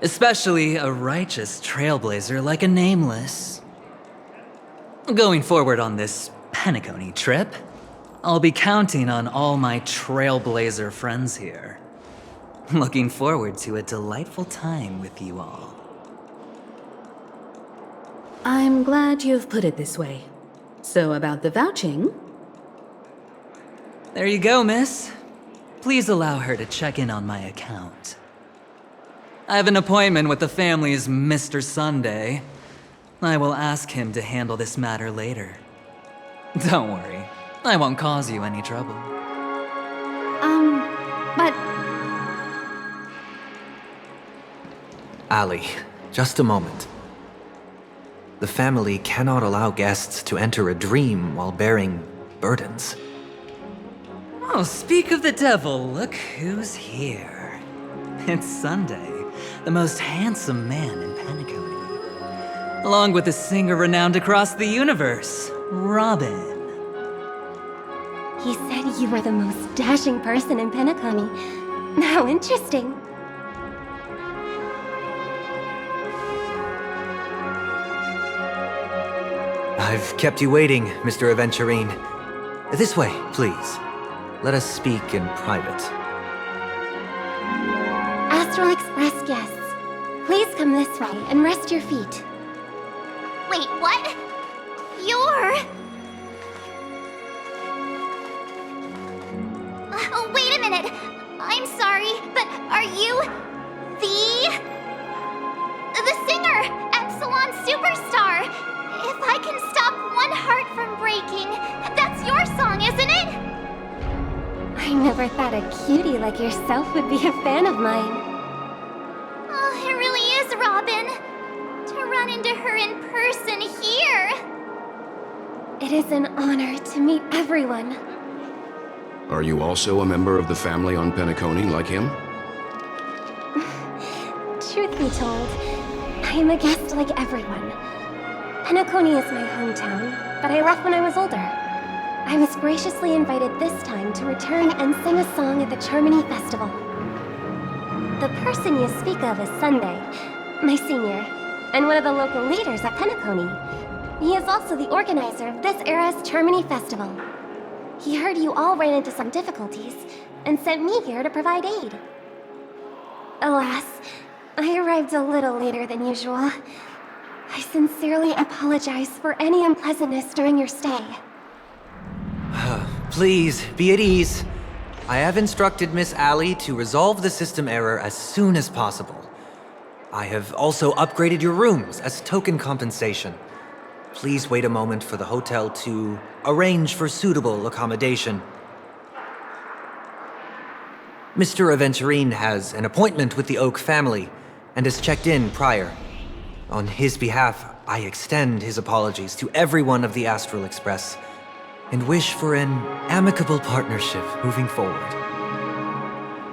Especially a righteous trailblazer like a Nameless. Going forward on this Penacony trip, I'll be counting on all my trailblazer friends here. Looking forward to a delightful time with you all. I'm glad you've put it this way. So about the vouching? There you go, miss. Please allow her to check in on my account. I have an appointment with the family's Mr. Sunday. I will ask him to handle this matter later. Don't worry, I won't cause you any trouble. But... Ali, just a moment. The family cannot allow guests to enter a dream while bearing burdens. Oh, speak of the devil, look who's here. It's Sunday, the most handsome man in Penacony. Along with a singer renowned across the universe, Robin. He said you were the most dashing person in Penacony. How interesting. I've kept you waiting, Mr. Aventurine. This way, please. Let us speak in private. Astral Express guests, please come this way and rest your feet. Wait, what? You're... Oh, wait a minute. I'm sorry, but are you... The singer, Epsilon Superstar? If I can stop one heart from breaking, that's your song, isn't it? I never thought a cutie like yourself would be a fan of mine. Oh, it really is, Robin. To run into her in person here. It is an honor to meet everyone. Are you also a member of the family on Penacony like him? Truth be told, I am a guest like everyone. Penacony is my hometown, but I left when I was older. I was graciously invited this time to return and sing a song at the Charmony Festival. The person you speak of is Sunday, my senior, and one of the local leaders at Penacony. He is also the organizer of this era's Charmony Festival. He heard you all ran into some difficulties, and sent me here to provide aid. Alas, I arrived a little later than usual. I sincerely apologize for any unpleasantness during your stay. Please, be at ease. I have instructed Miss Ali to resolve the system error as soon as possible. I have also upgraded your rooms as token compensation. Please wait a moment for the hotel to arrange for suitable accommodation. Mr. Aventurine has an appointment with the Oak family and has checked in prior. On his behalf, I extend his apologies to everyone of the Astral Express and wish for an amicable partnership moving forward.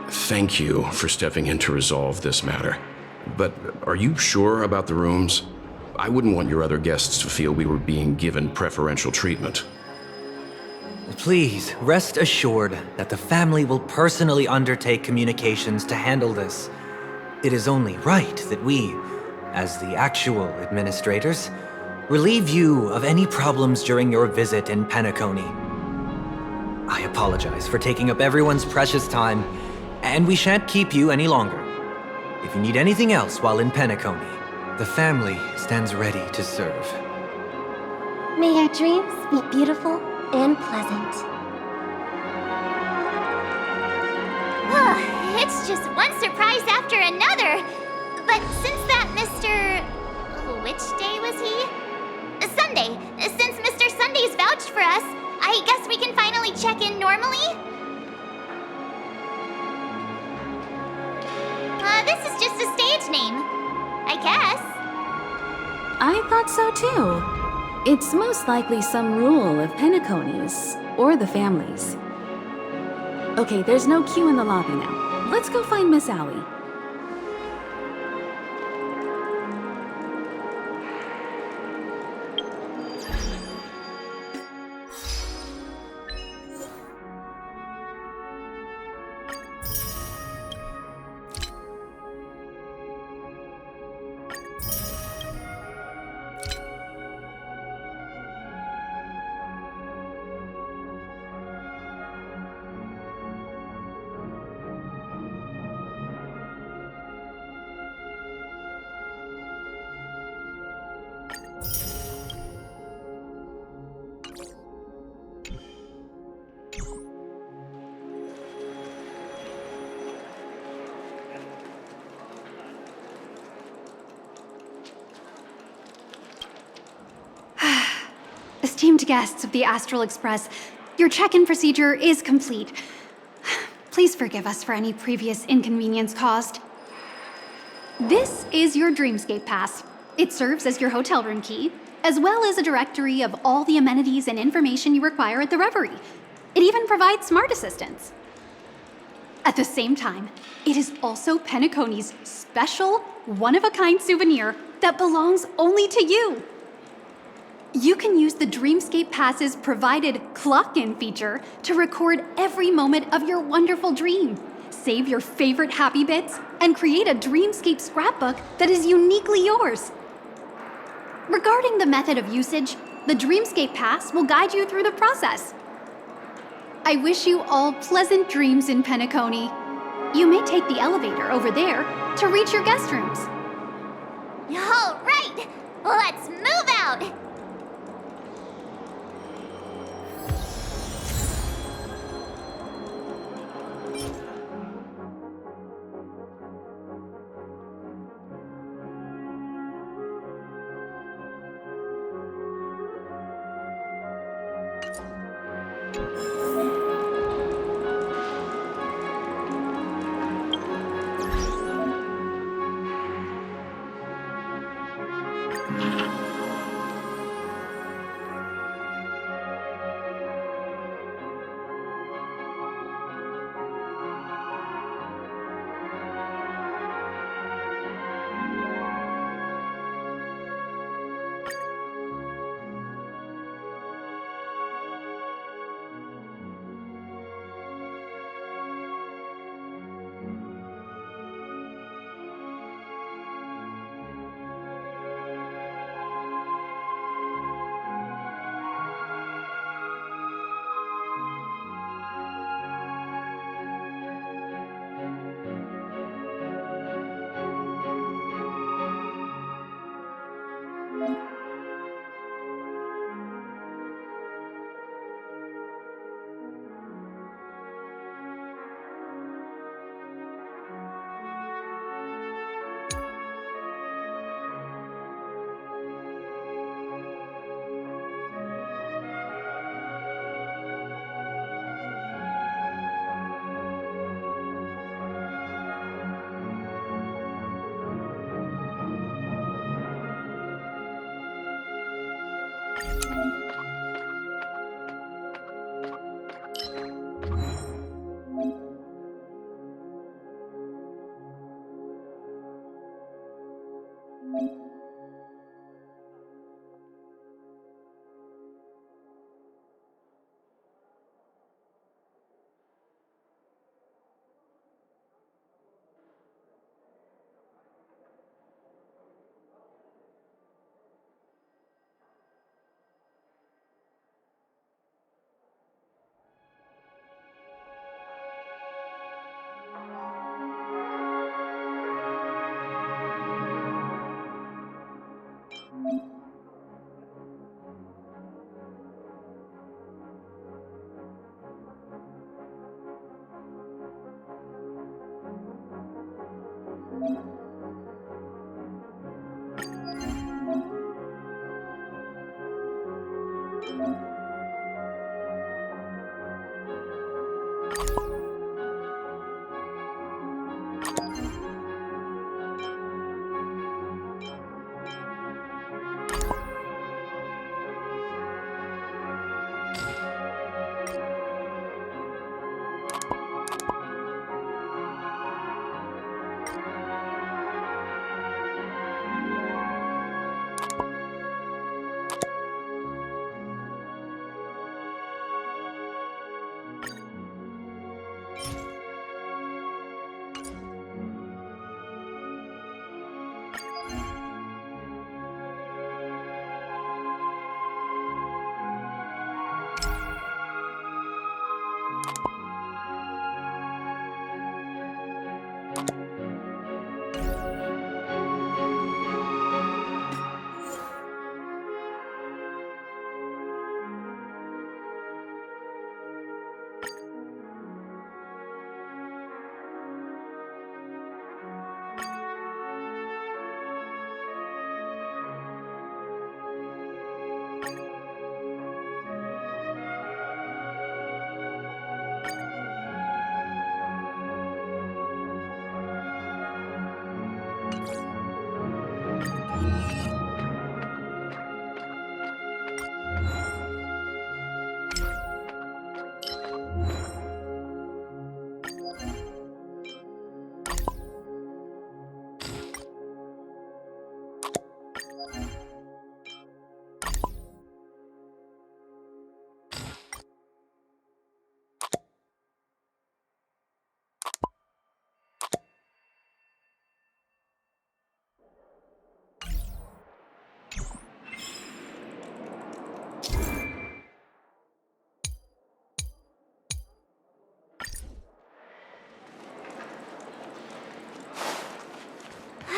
Thank you for stepping in to resolve this matter. But are you sure about the rooms? I wouldn't want your other guests to feel we were being given preferential treatment. Please, rest assured that the family will personally undertake communications to handle this. It is only right that we, as the actual administrators, relieve you of any problems during your visit in Penacony. I apologize for taking up everyone's precious time, and we shan't keep you any longer. If you need anything else while in Penacony, the family stands ready to serve. May your dreams be beautiful and pleasant. It's just one surprise after another. But since that Mr... Which day was he? Sunday. Since Mr. Sunday's vouched for us, I guess we can finally check in normally? This is just a stage name. I guess. I thought so too. It's most likely some rule of Penacony's, or the family's. Okay, there's no queue in the lobby now. Let's go find Miss Ali. esteemed guests of the Astral Express, your check-in procedure is complete. Please forgive us for any previous inconvenience caused. This is your Dreamscape Pass. It serves as your hotel room key, as well as a directory of all the amenities and information you require at the Reverie. It even provides smart assistants. At the same time, it is also Penacony's special, one-of-a-kind souvenir that belongs only to you. You can use the Dreamscape Pass's provided clock-in feature to record every moment of your wonderful dream, save your favorite happy bits, and create a Dreamscape scrapbook that is uniquely yours. Regarding the method of usage, the Dreamscape Pass will guide you through the process. I wish you all pleasant dreams in Penacony. You may take the elevator over there to reach your guest rooms. All right, let's move out.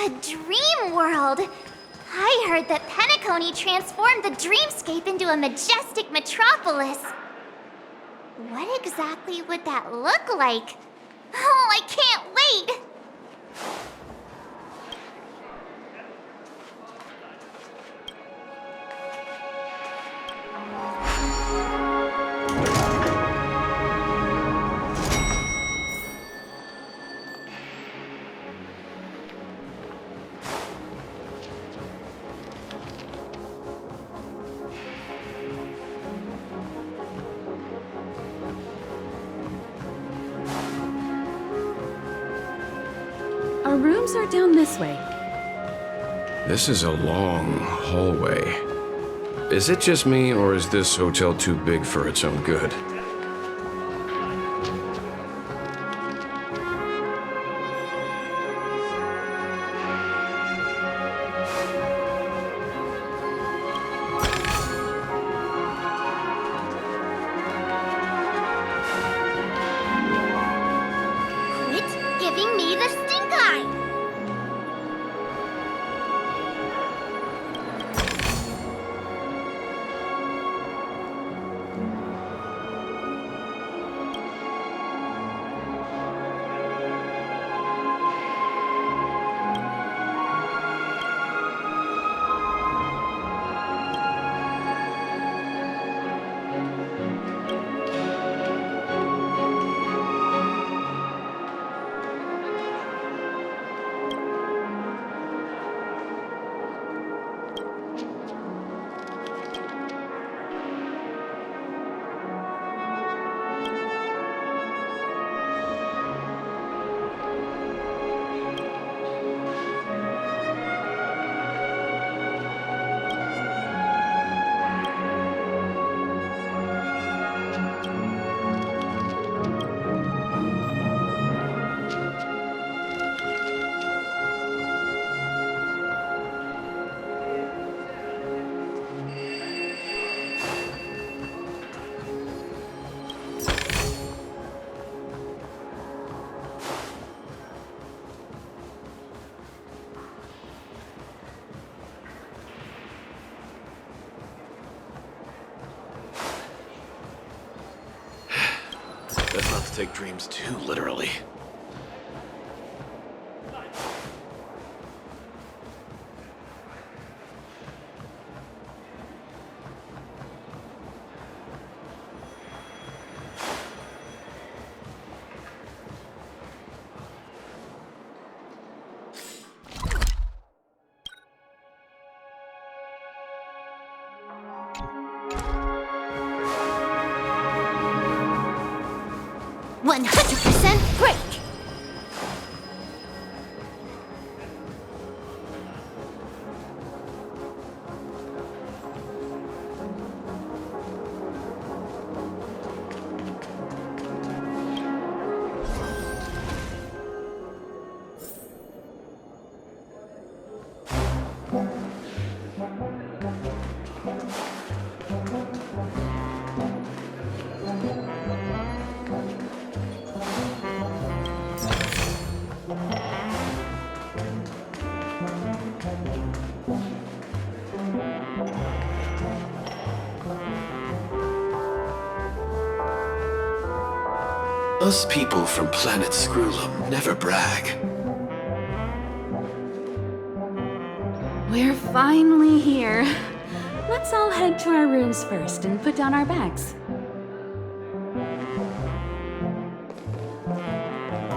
The dream world! I heard that Penacony transformed the dreamscape into a majestic metropolis. What exactly would that look like? Oh, I can't wait! Our rooms are down this way. This is a long hallway. Is it just me, or is this hotel too big for its own good? Quit giving me the stink eye! Best not to take dreams too literally. %100% break! Us people from planet Screwlum never brag. We're finally here. Let's all head to our rooms first and put down our bags.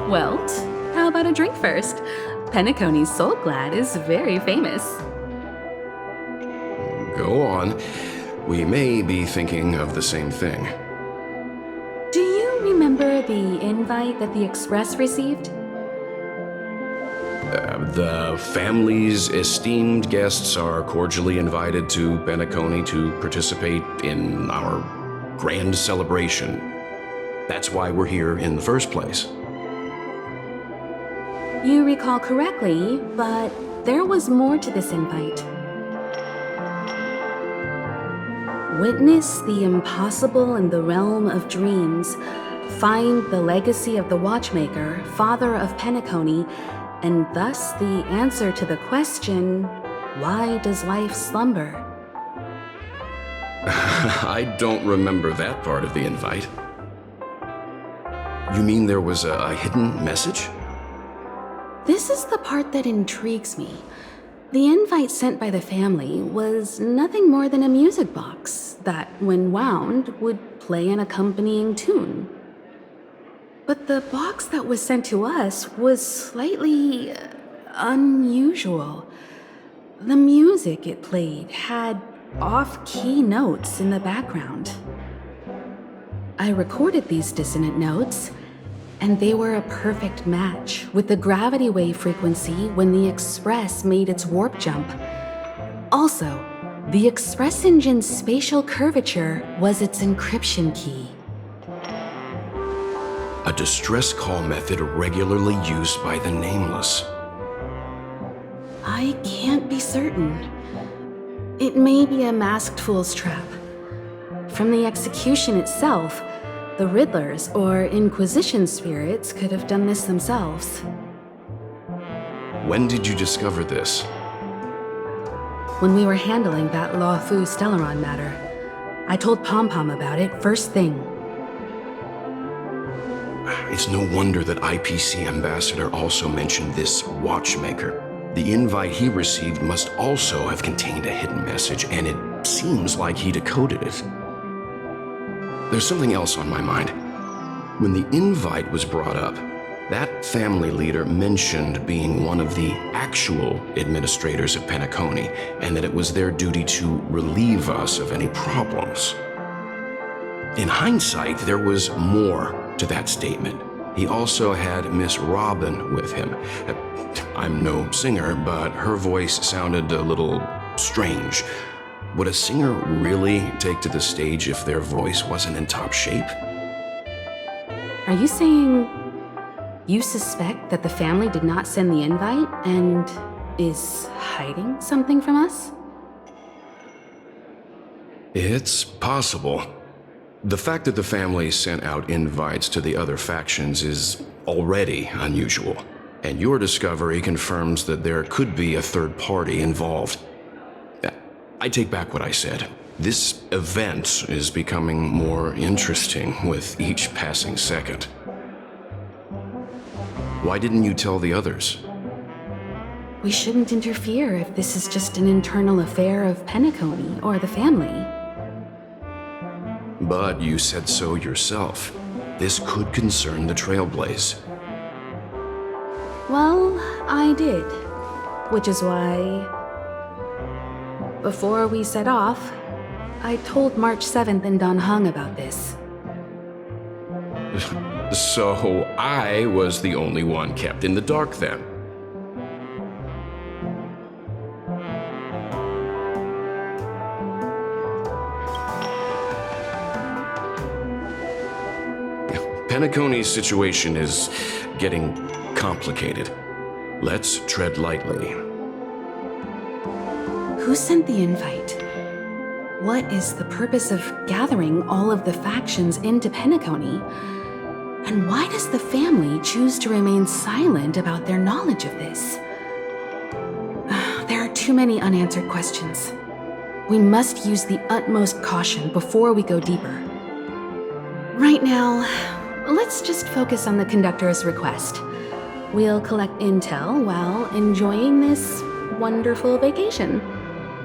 Welt, how about a drink first? Penacony's Soul Glad is very famous. Go on. We may be thinking of the same thing. Do you remember the invite that the Express received? The family's esteemed guests are cordially invited to Penacony to participate in our grand celebration. That's why we're here in the first place. You recall correctly, but there was more to this invite. Witness the impossible in the realm of dreams, find the legacy of the Watchmaker, father of Penacony, and thus the answer to the question, why does life slumber? I don't remember that part of the invite. You mean there was a hidden message? This is the part that intrigues me. The invite sent by the family was nothing more than a music box that, when wound, would play an accompanying tune. But the box that was sent to us was slightly unusual. The music it played had off-key notes in the background. I recorded these dissonant notes, and they were a perfect match with the gravity wave frequency when the Express made its warp jump. Also, the Express engine's spatial curvature was its encryption key. A distress call method regularly used by the Nameless. I can't be certain. It may be a masked fool's trap. From the execution itself, the Riddlers or Inquisition spirits could have done this themselves. When did you discover this? When we were handling that Lawfu Stellaron matter, I told Pom Pom about it first thing. It's no wonder that IPC Ambassador also mentioned this watchmaker. The invite he received must also have contained a hidden message, and it seems like he decoded it. There's something else on my mind. When the invite was brought up, that family leader mentioned being one of the actual administrators of Penacony, and that it was their duty to relieve us of any problems. In hindsight, there was more to that statement. He also had Miss Robin with him. I'm no singer, but her voice sounded a little strange. Would a singer really take to the stage if their voice wasn't in top shape? Are you saying you suspect that the family did not send the invite and is hiding something from us? It's possible. The fact that the family sent out invites to the other factions is already unusual, and your discovery confirms that there could be a third party involved. I take back what I said. This event is becoming more interesting with each passing second. Why didn't you tell the others? We shouldn't interfere if this is just an internal affair of Penacony or the family. But you said so yourself. This could concern the Trailblaze. Well, I did. Which is why, before we set off, I told March 7th and Don Hung about this. So I was the only one kept in the dark then. Penacony's situation is getting complicated. Let's tread lightly. Who sent the invite? What is the purpose of gathering all of the factions into Penacony? And why does the family choose to remain silent about their knowledge of this? There are too many unanswered questions. We must use the utmost caution before we go deeper. Right now, let's just focus on the conductor's request. We'll collect intel while enjoying this wonderful vacation.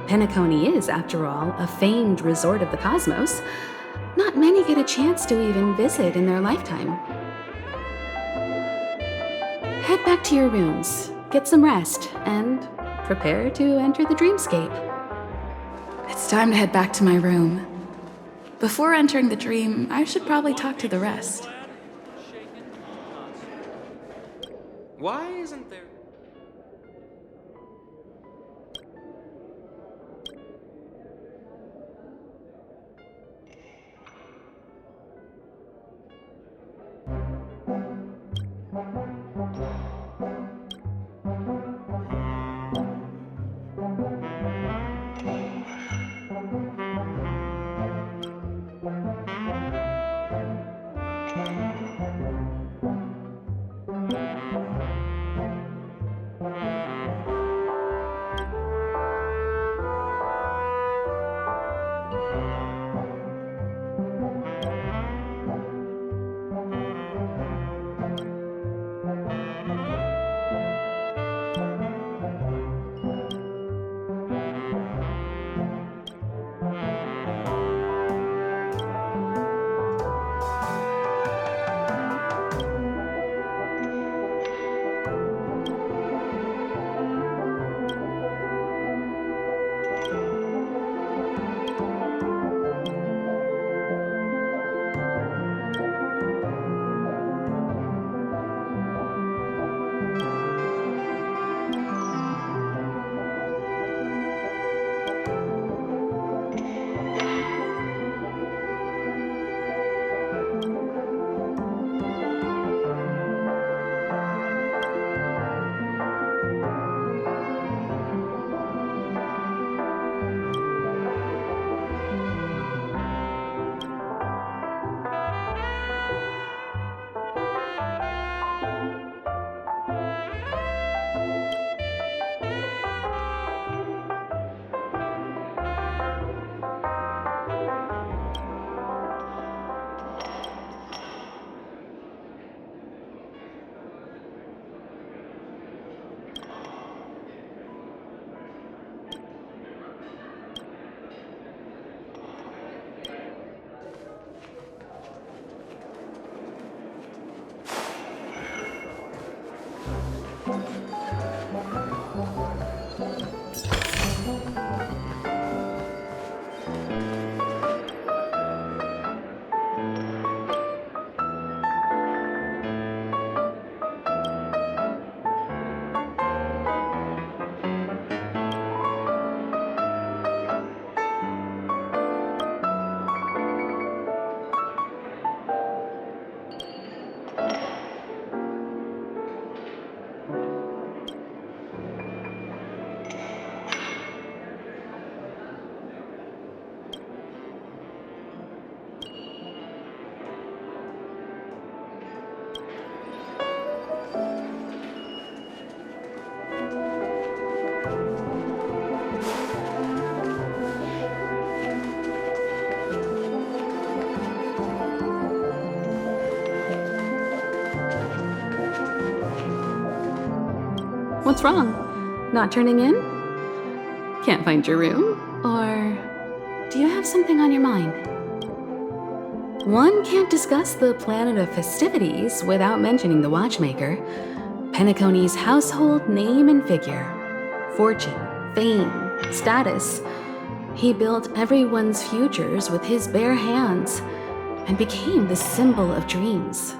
Penacony is, after all, a famed resort of the cosmos. Not many get a chance to even visit in their lifetime. Head back to your rooms, get some rest, and prepare to enter the dreamscape. It's time to head back to my room. Before entering the dream, I should probably talk to the rest. Why isn't there... What's wrong? Not turning in? Can't find your room? Or do you have something on your mind? One can't discuss the planet of festivities without mentioning the watchmaker, Penacony's household name and figure. Fortune, fame, status. He built everyone's futures with his bare hands and became the symbol of dreams.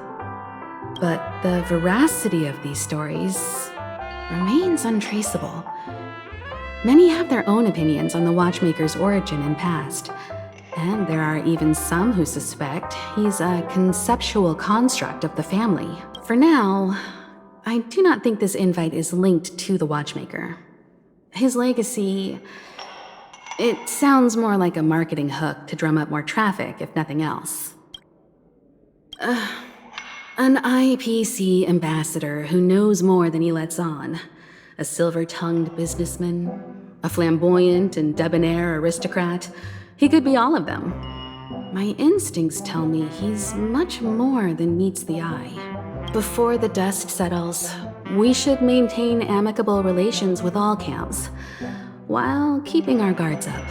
But the veracity of these stories remains untraceable. Many have their own opinions on the watchmaker's origin and past, and there are even some who suspect he's a conceptual construct of the family. For now, I do not think this invite is linked to the watchmaker. His legacy, it sounds more like a marketing hook to drum up more traffic, if nothing else. An IPC ambassador who knows more than he lets on. A silver-tongued businessman, a flamboyant and debonair aristocrat. He could be all of them. My instincts tell me he's much more than meets the eye. Before the dust settles, we should maintain amicable relations with all camps, while keeping our guards up.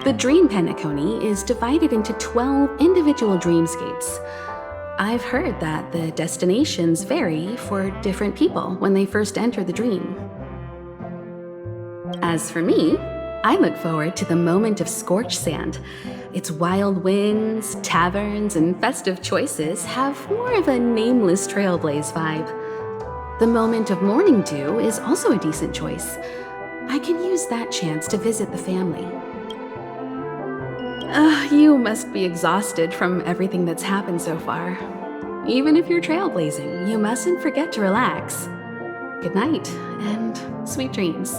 The Dream Penacony is divided into 12 individual dreamscapes. I've heard that the destinations vary for different people when they first enter the dream. As for me, I look forward to the moment of scorched sand. Its wild winds, taverns, and festive choices have more of a nameless Trailblaze vibe. The moment of morning dew is also a decent choice. I can use that chance to visit the family. You must be exhausted from everything that's happened so far. Even if you're trailblazing, you mustn't forget to relax. Good night, and sweet dreams.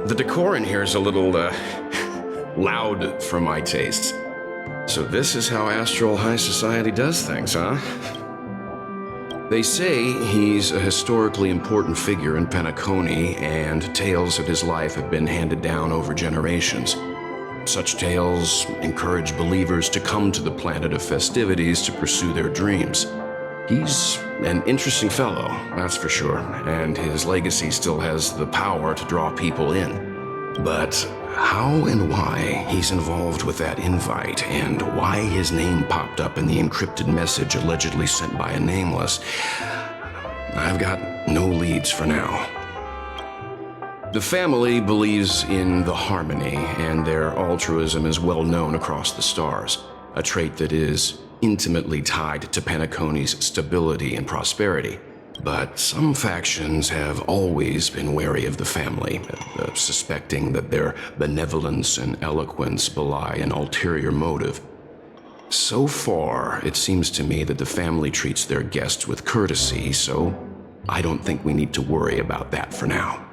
The decor in here is a little, loud for my tastes. So this is how Astral High Society does things, huh? They say he's a historically important figure in Penacony, and tales of his life have been handed down over generations. Such tales encourage believers to come to the planet of festivities to pursue their dreams. He's an interesting fellow, that's for sure, and his legacy still has the power to draw people in. But how and why he's involved with that invite, and why his name popped up in the encrypted message allegedly sent by a nameless, I've got no leads for now. The family believes in the harmony, and their altruism is well known across the stars, a trait that is intimately tied to Penacony's stability and prosperity. But some factions have always been wary of the family, suspecting that their benevolence and eloquence belie an ulterior motive. So far, it seems to me that the family treats their guests with courtesy, so I don't think we need to worry about that for now.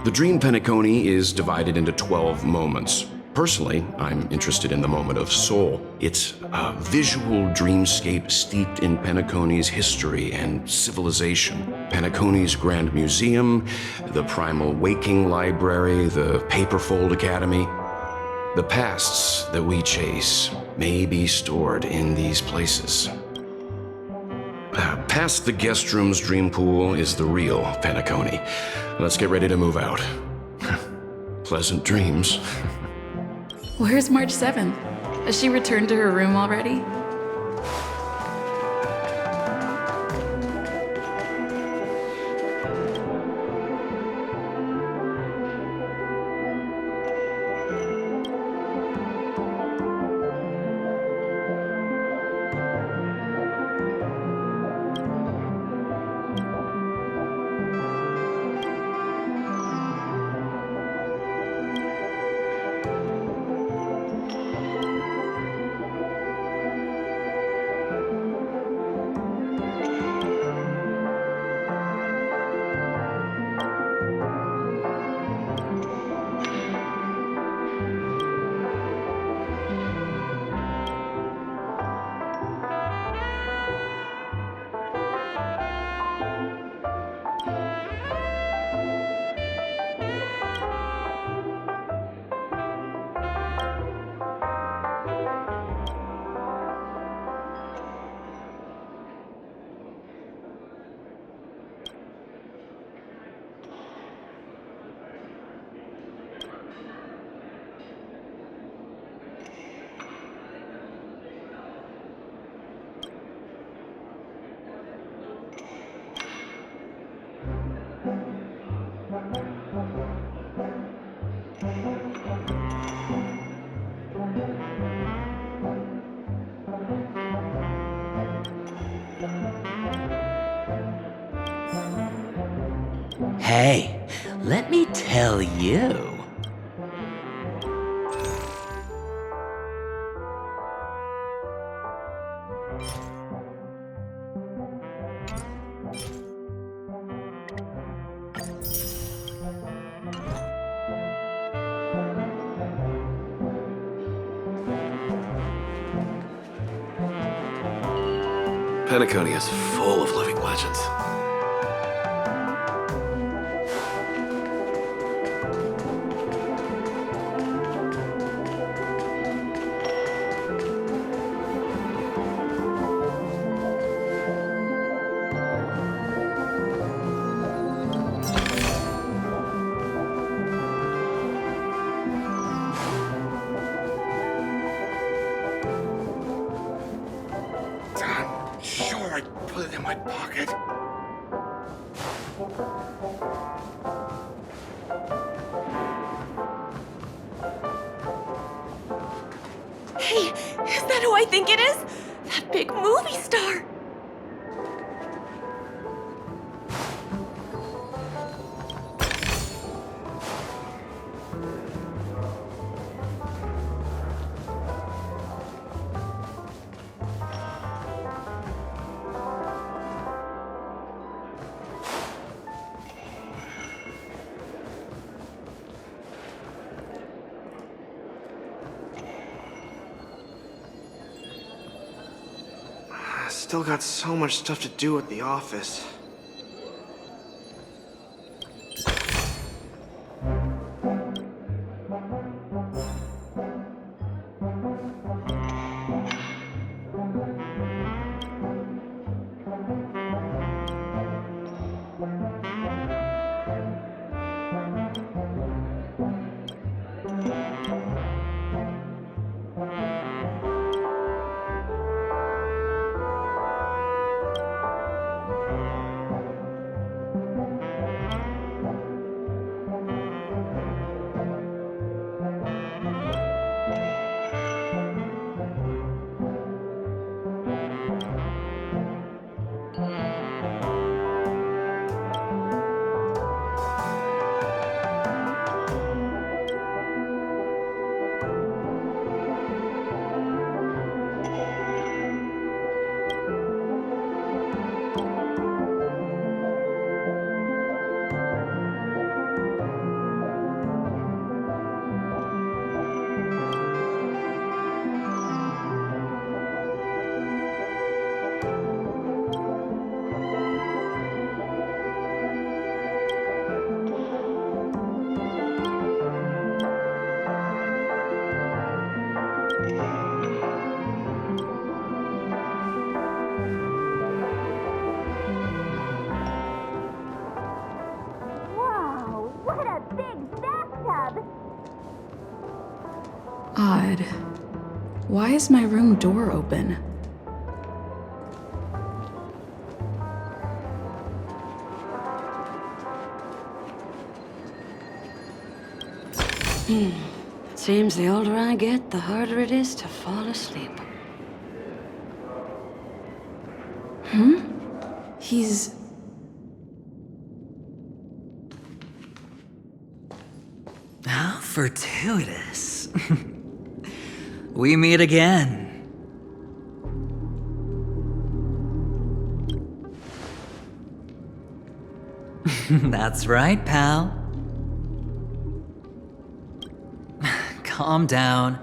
The Dream Penacony is divided into 12 moments. Personally, I'm interested in the moment of soul. It's a visual dreamscape steeped in Penacony's history and civilization. Penacony's Grand Museum, the Primal Waking Library, the Paperfold Academy. The pasts that we chase may be stored in these places. Past the guest room's dream pool is the real Penacony. Let's get ready to move out. Pleasant dreams. Where's March 7th? Has she returned to her room already? Hey, let me tell you. Penacony is full of living legends. Sure, I'd put it in my pocket. Hey, is that who I think it is? That big movie star! Still got so much stuff to do at the office. Odd. Why is my room door open? Seems the older I get, the harder it is to fall asleep. He's... How fortuitous. We meet again. That's right, pal. Calm down.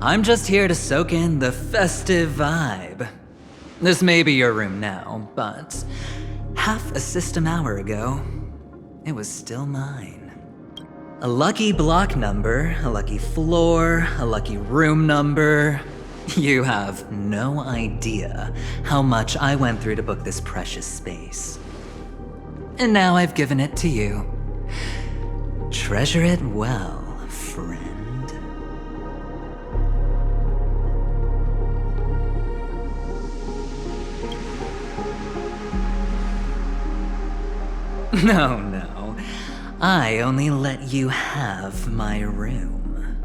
I'm just here to soak in the festive vibe. This may be your room now, but half a system hour ago, it was still mine. A lucky block number, a lucky floor, a lucky room number. You have no idea how much I went through to book this precious space. And now I've given it to you. Treasure it well, friend. No. I only let you have my room.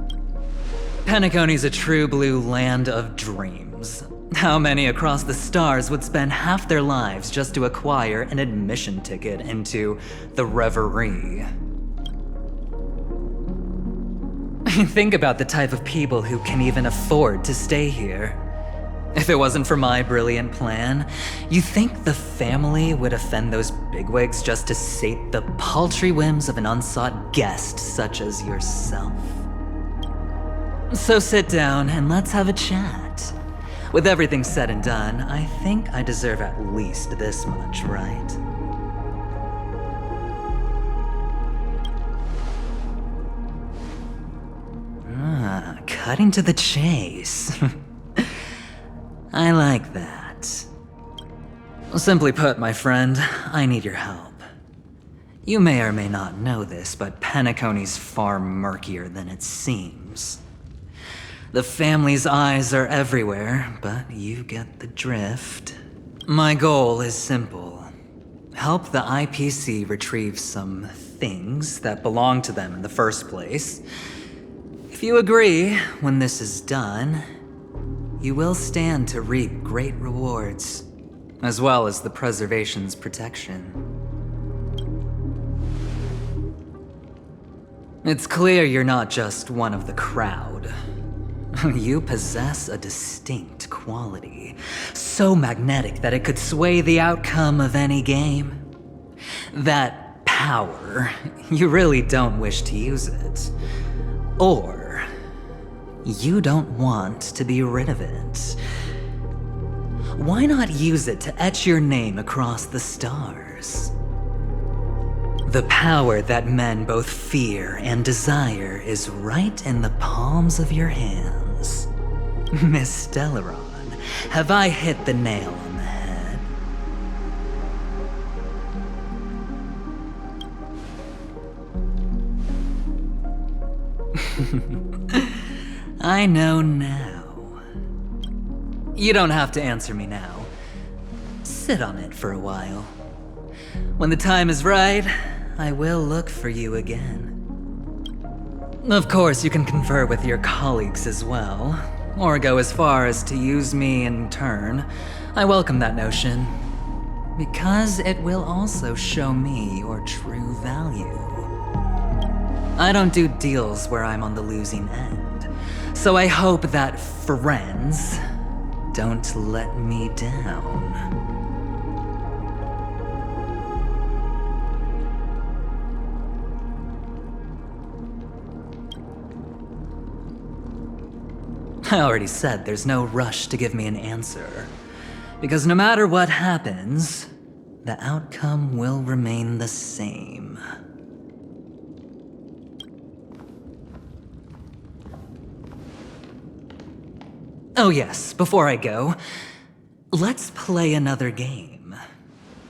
Penacony's a true blue land of dreams. How many across the stars would spend half their lives just to acquire an admission ticket into the Reverie? Think about the type of people who can even afford to stay here. If it wasn't for my brilliant plan, you think the family would offend those bigwigs just to sate the paltry whims of an unsought guest such as yourself? So sit down and let's have a chat. With everything said and done, I think I deserve at least this much, right? Cutting to the chase. I like that. Simply put, my friend, I need your help. You may or may not know this, but Penacony's far murkier than it seems. The family's eyes are everywhere, but you get the drift. My goal is simple. Help the IPC retrieve some things that belong to them in the first place. If you agree, when this is done, you will stand to reap great rewards, as well as the preservation's protection. It's clear you're not just one of the crowd. You possess a distinct quality, so magnetic that it could sway the outcome of any game. That power, you really don't wish to use it. Or you don't want to be rid of it. Why not use it to etch your name across the stars? The power that men both fear and desire is right in the palms of your hands. Miss Stellaron, have I hit the nail on the head? I know now. You don't have to answer me now. Sit on it for a while. When the time is right, I will look for you again. Of course, you can confer with your colleagues as well, or go as far as to use me in turn. I welcome that notion, because it will also show me your true value. I don't do deals where I'm on the losing end, so I hope that friends don't let me down. I already said there's no rush to give me an answer, because no matter what happens, the outcome will remain the same. Oh yes, before I go, let's play another game.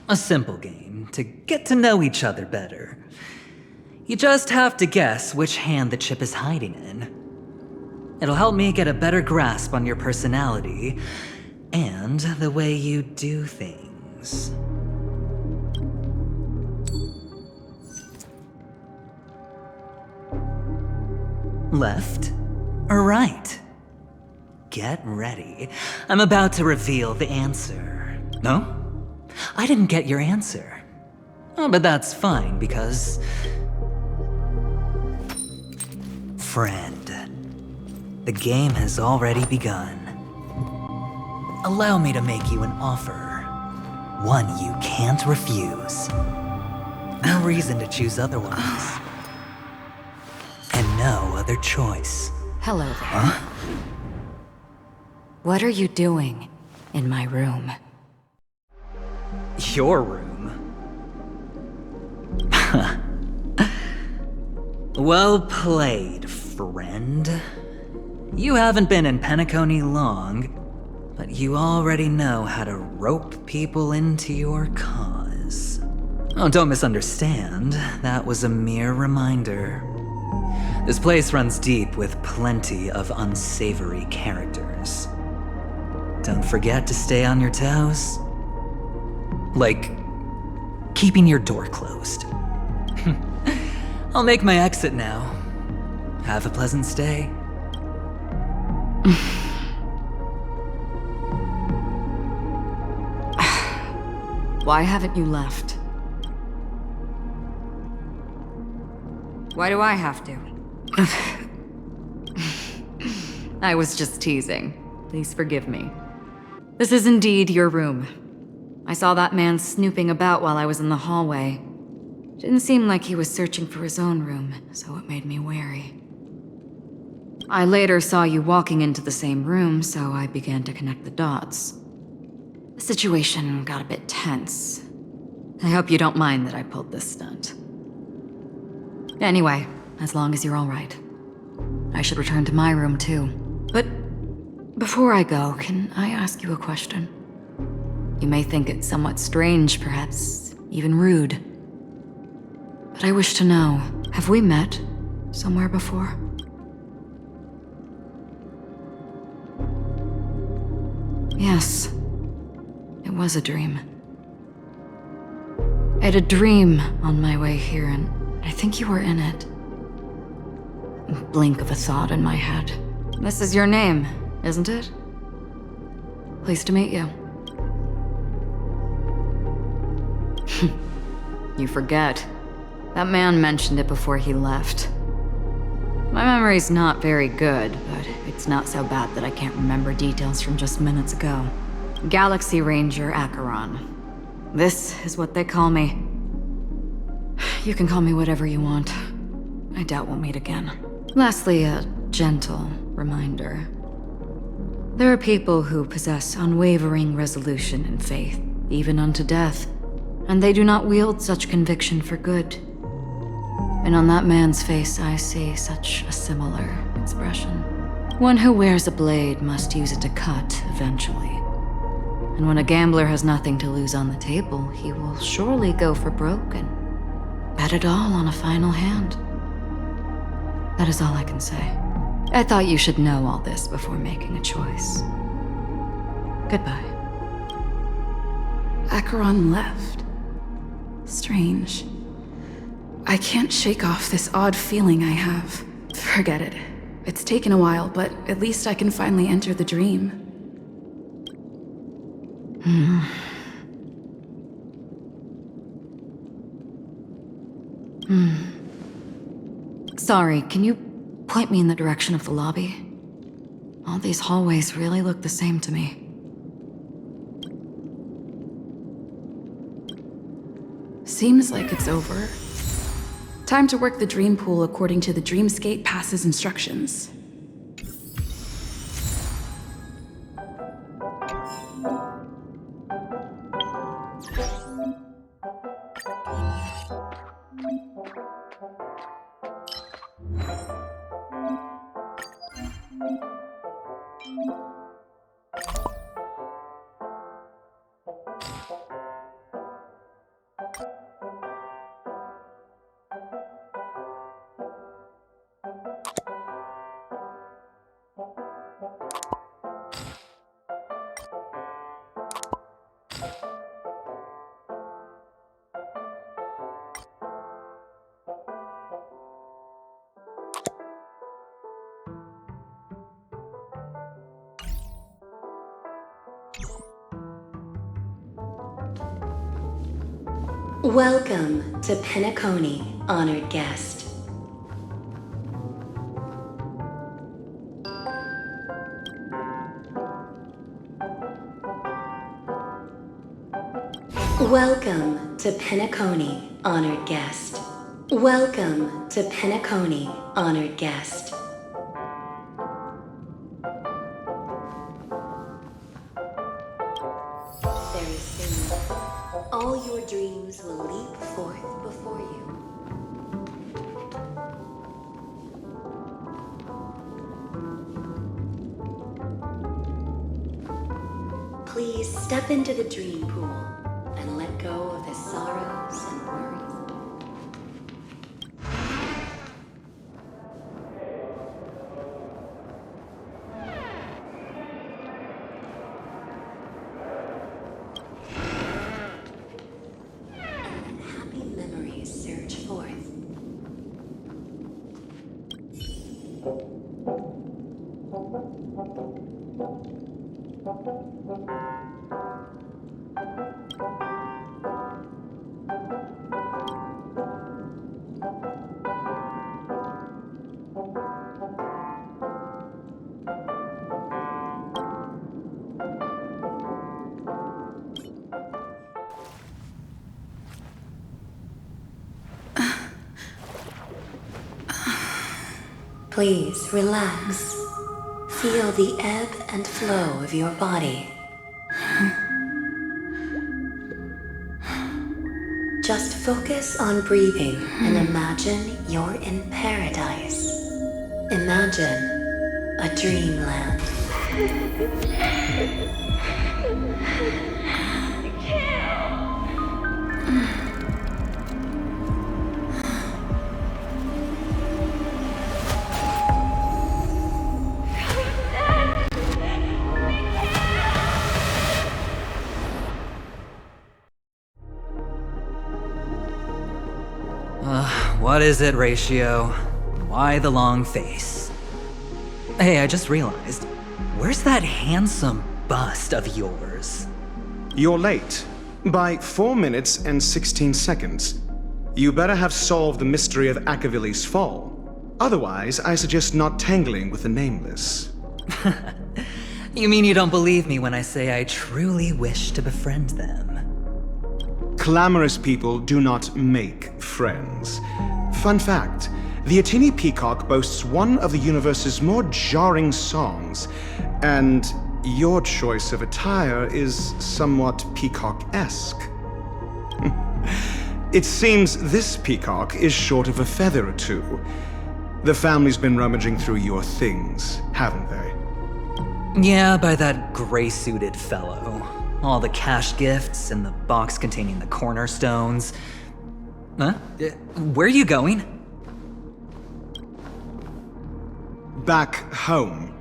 A simple game to get to know each other better. You just have to guess which hand the chip is hiding in. It'll help me get a better grasp on your personality and the way you do things. Left or right? Get ready. I'm about to reveal the answer. No? I didn't get your answer. Oh, but that's fine because... Friend, the game has already begun. Allow me to make you an offer. One you can't refuse. No reason to choose otherwise. And no other choice. Hello there. Huh? What are you doing in my room? Your room? Well played, friend. You haven't been in Penacony long, but you already know how to rope people into your cause. Oh, don't misunderstand. That was a mere reminder. This place runs deep with plenty of unsavory characters. Don't forget to stay on your toes. Like, keeping your door closed. I'll make my exit now. Have a pleasant stay. Why haven't you left? Why do I have to? I was just teasing. Please forgive me. This is indeed your room. I saw that man snooping about while I was in the hallway. Didn't seem like he was searching for his own room, so it made me wary. I later saw you walking into the same room, so I began to connect the dots. The situation got a bit tense. I hope you don't mind that I pulled this stunt. Anyway, as long as you're all right. I should return to my room too. But before I go, can I ask you a question? You may think it somewhat strange, perhaps even rude. But I wish to know, have we met somewhere before? Yes, it was a dream. I had a dream on my way here, and I think you were in it. A blink of a thought in my head. This is your name, isn't it? Pleased to meet you. You forget. That man mentioned it before he left. My memory's not very good, but it's not so bad that I can't remember details from just minutes ago. Galaxy Ranger Acheron. This is what they call me. You can call me whatever you want. I doubt we'll meet again. Lastly, a gentle reminder. There are people who possess unwavering resolution and faith, even unto death, and they do not wield such conviction for good. And on that man's face, I see such a similar expression. One who wears a blade must use it to cut eventually. And when a gambler has nothing to lose on the table, he will surely go for broke and bet it all on a final hand. That is all I can say. I thought you should know all this before making a choice. Goodbye. Acheron left. Strange. I can't shake off this odd feeling I have. Forget it. It's taken a while, but at least I can finally enter the dream. Sorry, can you point me in the direction of the lobby? All these hallways really look the same to me. Seems like it's over. Time to work the dream pool according to the Dreamscape Pass's instructions. Welcome to Penacony, honored guest. Welcome to Penacony, honored guest. Welcome to Penacony, honored guest. Very soon, all your dreams will leap forth before you. Please step into the dream pool and let go of the sorrows and worries. And happy memories surge forth. Please relax. Feel the ebb and flow of your body. Just focus on breathing and imagine you're in paradise. Imagine a dreamland. What is it, Ratio? Why the long face? Hey, I just realized, where's that handsome bust of yours? You're late. By 4 minutes and 16 seconds. You better have solved the mystery of Akavili's fall. Otherwise, I suggest not tangling with the nameless. You mean you don't believe me when I say I truly wish to befriend them? Clamorous people do not make friends. Fun fact, the Atini Peacock boasts one of the universe's more jarring songs, and your choice of attire is somewhat peacock-esque. It seems this peacock is short of a feather or two. The family's been rummaging through your things, haven't they? Yeah, by that gray-suited fellow. All the cash gifts and the box containing the cornerstones. Huh? Where are you going? Back home.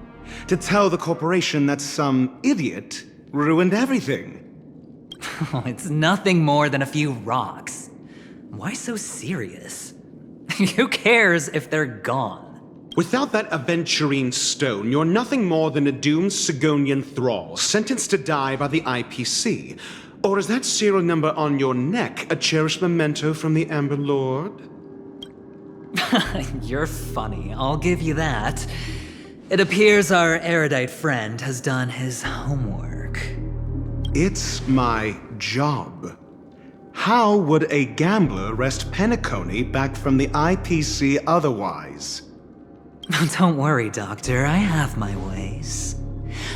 To tell the corporation that some idiot ruined everything. It's nothing more than a few rocks. Why so serious? Who cares if they're gone? Without that aventurine stone, you're nothing more than a doomed Sigonian thrall, sentenced to die by the IPC. Or is that serial number on your neck a cherished memento from the Amber Lord? You're funny, I'll give you that. It appears our erudite friend has done his homework. It's my job. How would a gambler wrest Penacony back from the IPC otherwise? Don't worry, Doctor, I have my ways.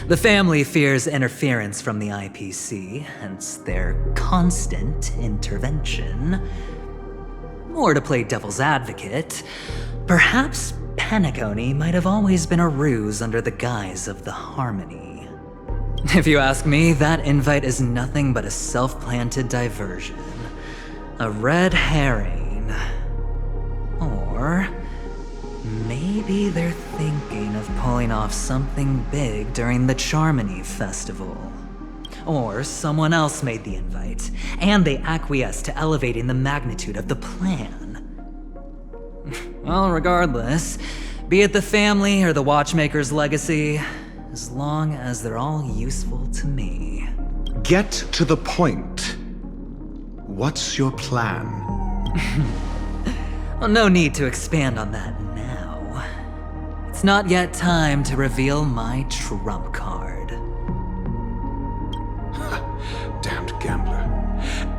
The family fears interference from the IPC, hence their constant intervention. Or to play devil's advocate, perhaps Penacony might have always been a ruse under the guise of the Harmony. If you ask me, that invite is nothing but a self-planted diversion. A red herring. Or maybe they're thinking of pulling off something big during the Charmony Festival. Or someone else made the invite, and they acquiesced to elevating the magnitude of the plan. Well, regardless, be it the family or the Watchmaker's legacy, as long as they're all useful to me. Get to the point. What's your plan? Well, no need to expand on that now. It's not yet time to reveal my trump card. Damned gambler.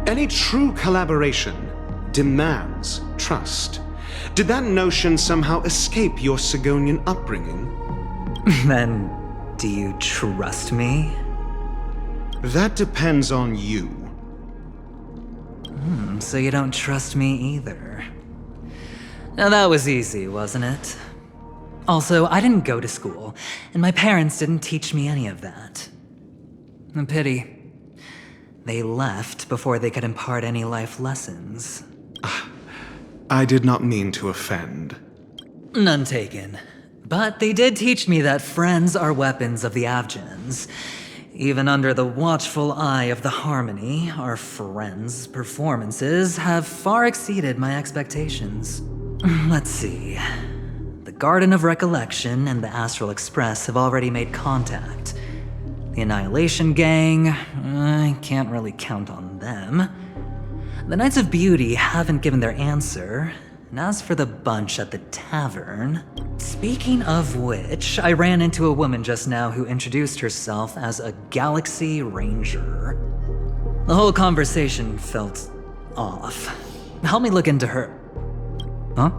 Any true collaboration demands trust. Did that notion somehow escape your Sigonian upbringing? Then, do you trust me? That depends on you. So you don't trust me either. Now that was easy, wasn't it? Also, I didn't go to school, and my parents didn't teach me any of that. A pity. They left before they could impart any life lessons. I did not mean to offend. None taken. But they did teach me that friends are weapons of the Avgens. Even under the watchful eye of the Harmony, our friends' performances have far exceeded my expectations. Let's see. The Garden of Recollection and the Astral Express have already made contact. The Annihilation Gang, I can't really count on them. The Knights of Beauty haven't given their answer. And as for the bunch at the tavern, speaking of which, I ran into a woman just now who introduced herself as a Galaxy Ranger. The whole conversation felt off. Help me look into her. Huh?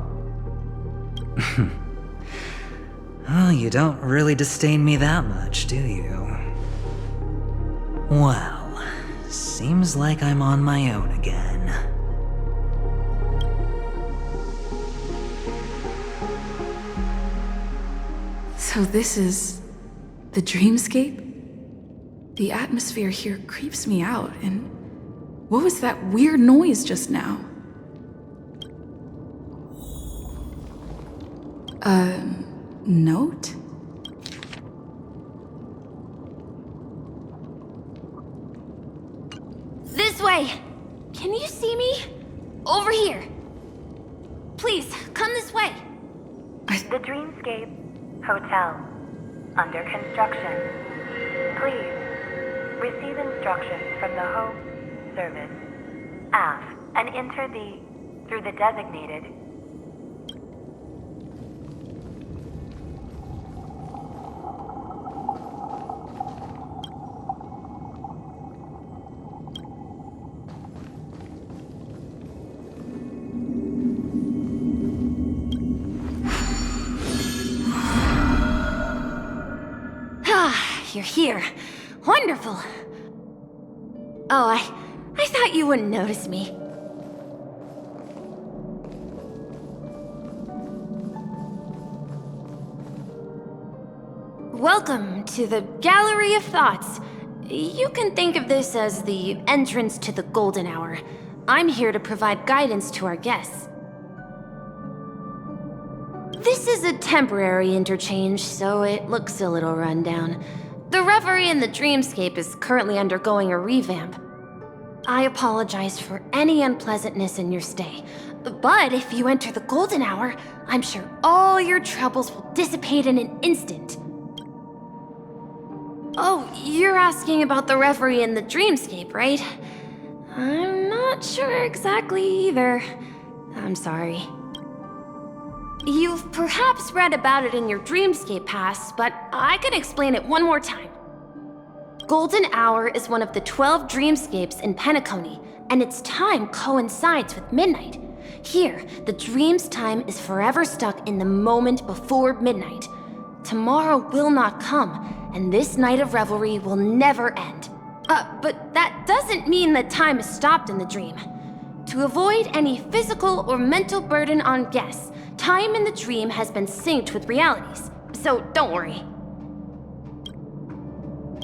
Oh, you don't really disdain me that much, do you? Well, seems like I'm on my own again. So this is the dreamscape? The atmosphere here creeps me out, and what was that weird noise just now? Note? This way! Can you see me? Over here! Please, come this way! The Dreamscape Hotel. Under construction. Please, receive instructions from the home service. Aft and enter through the designated. You're here. Wonderful. Oh, I thought you wouldn't notice me. Welcome to the Gallery of Thoughts. You can think of this as the entrance to the Golden Hour. I'm here to provide guidance to our guests. This is a temporary interchange, so it looks a little rundown. The Reverie in the Dreamscape is currently undergoing a revamp. I apologize for any unpleasantness in your stay, but if you enter the Golden Hour, I'm sure all your troubles will dissipate in an instant. Oh, you're asking about the Reverie in the Dreamscape, right? I'm not sure exactly either. I'm sorry. You've perhaps read about it in your Dreamscape Pass, but I can explain it one more time. Golden Hour is one of the 12 dreamscapes in Penacony, and its time coincides with midnight. Here, the dream's time is forever stuck in the moment before midnight. Tomorrow will not come, and this night of revelry will never end. But that doesn't mean that time is stopped in the dream. To avoid any physical or mental burden on guests, time in the dream has been synced with realities, so don't worry.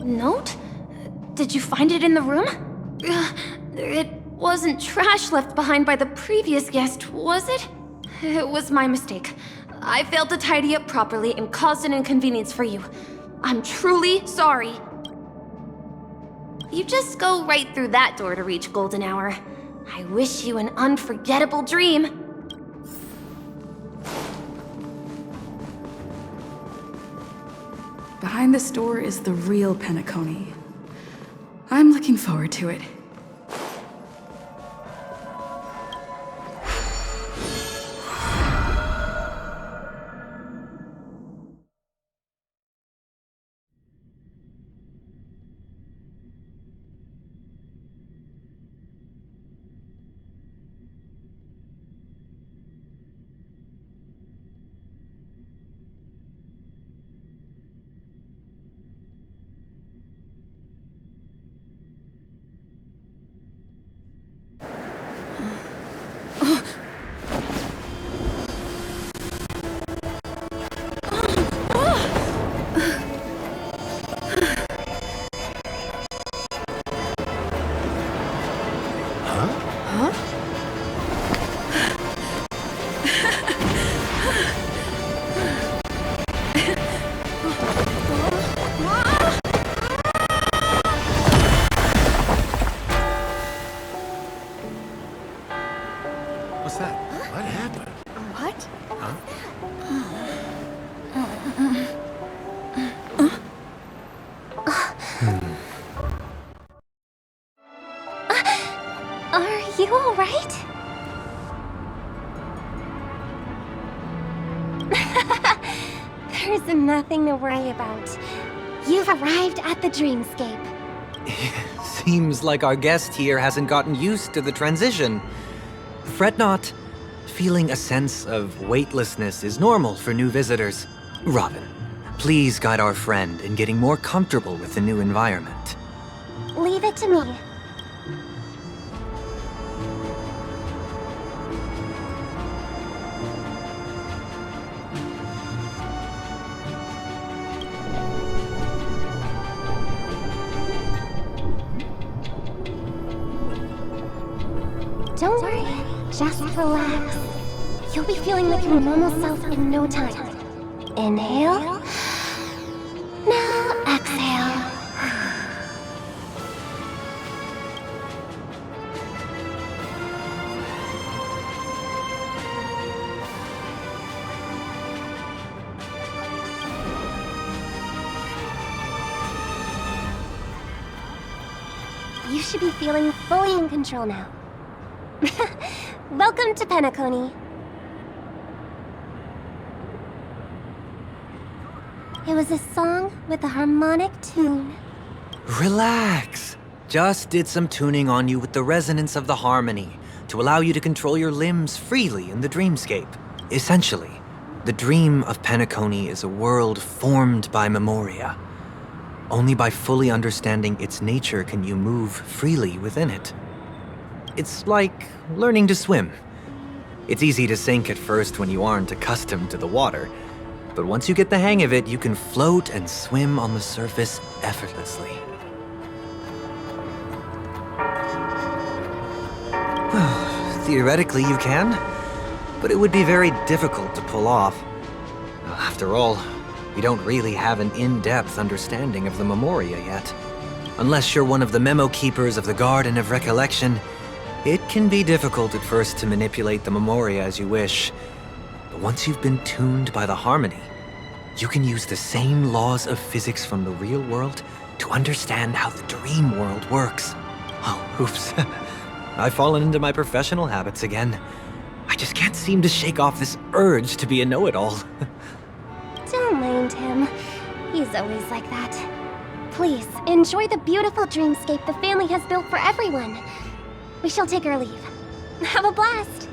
Note? Did you find it in the room? It wasn't trash left behind by the previous guest, was it? It was my mistake. I failed to tidy up properly and caused an inconvenience for you. I'm truly sorry. You just go right through that door to reach Golden Hour. I wish you an unforgettable dream. Behind this door is the real Penacony. I'm looking forward to it. you alright? There's nothing to worry about. You've arrived at the dreamscape. Seems like our guest here hasn't gotten used to the transition. Fret not. Feeling a sense of weightlessness is normal for new visitors. Robin, please guide our friend in getting more comfortable with the new environment. Leave it to me. Don't worry, just relax. You'll be feeling like your normal self in no time. Inhale. Now exhale. You should be feeling fully in control now. Welcome to Penacony. It was a song with a harmonic tune. Relax. Just did some tuning on you with the resonance of the harmony to allow you to control your limbs freely in the dreamscape. Essentially, the dream of Penacony is a world formed by memoria. Only by fully understanding its nature can you move freely within it. It's like learning to swim. It's easy to sink at first when you aren't accustomed to the water, but once you get the hang of it, you can float and swim on the surface effortlessly. Theoretically, you can, but it would be very difficult to pull off. After all, we don't really have an in-depth understanding of the memoria yet. Unless you're one of the memo keepers of the Garden of Recollection, it can be difficult at first to manipulate the memoria as you wish. But once you've been tuned by the harmony, you can use the same laws of physics from the real world to understand how the dream world works. Oh, oops. I've fallen into my professional habits again. I just can't seem to shake off this urge to be a know-it-all. Don't mind him. He's always like that. Please, enjoy the beautiful dreamscape the family has built for everyone. We shall take our leave. Have a blast!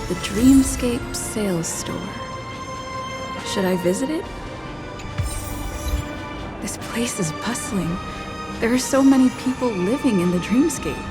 The Dreamscape Sales Store. Should I visit it? This place is bustling. There are so many people living in the Dreamscape.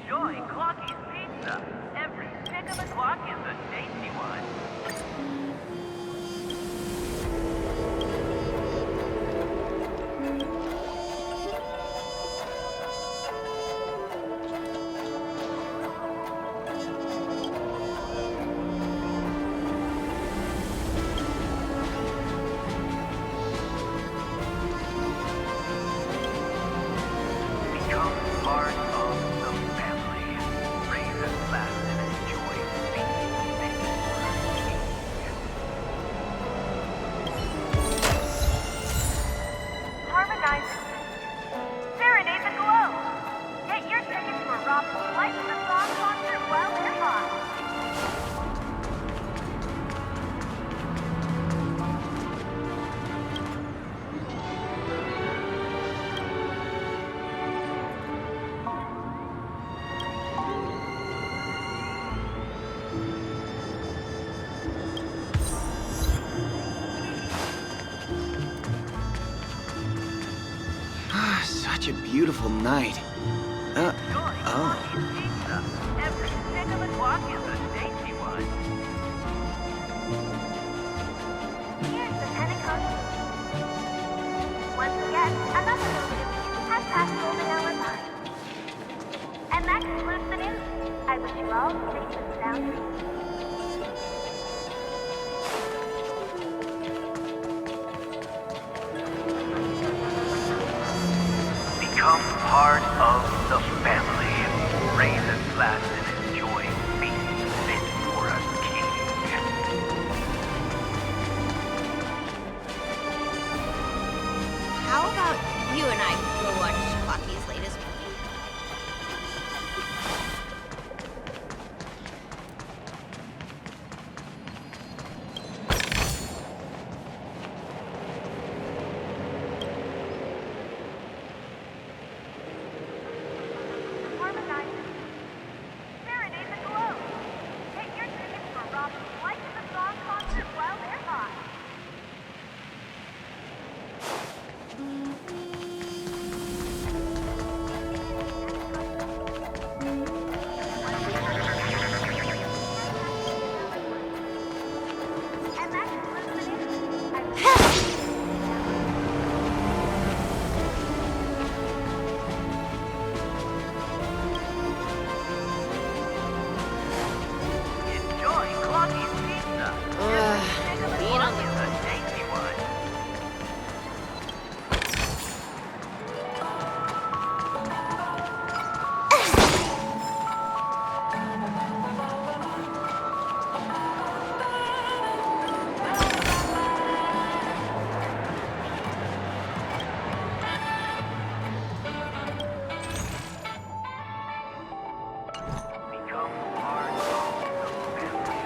Enjoy Clocky's Pizza. Every pick of the clock is a tasty one. Become part of the family. Raise and laugh and enjoy Harmonize. Serenade the glow. Get your tickets for Robin's Life in the Song concert while they're hot. Such a beautiful night. Every pick of the clock is a tasty one. Here's the Pentecost. Once again, another movie has passed golden hour by. And that concludes the news. I wish you all safe and sound dreams. Become part of the family. Raise and laugh and enjoy feast fit for a king. How about you and I go watch Clocky's latest movie? Harmonize. Serenade the glow. Get your tickets for Robin's Life in the Song concert while they're hot. And that concludes the news. I wish Enjoy Clocky's Pizza. Every pick of the clock is a tasty one. Become part of the family.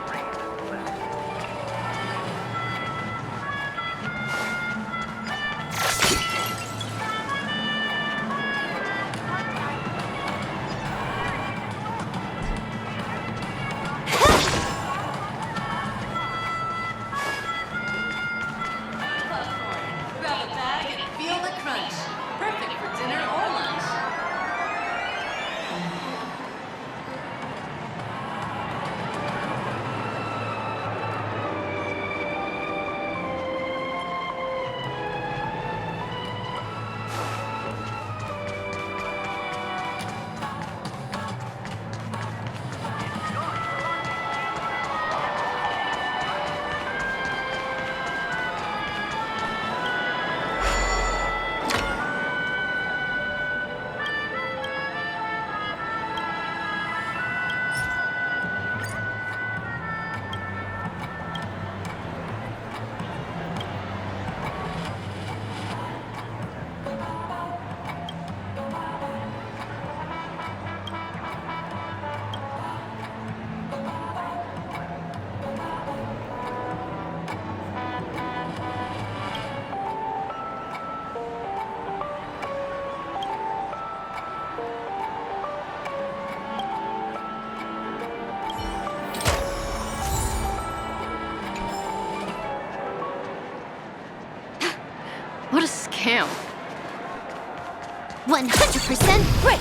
Raise and laugh. Grab a bag and feel the crunch. Perfect for dinner or lunch. What a scam. 100% break!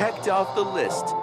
Checked off the list.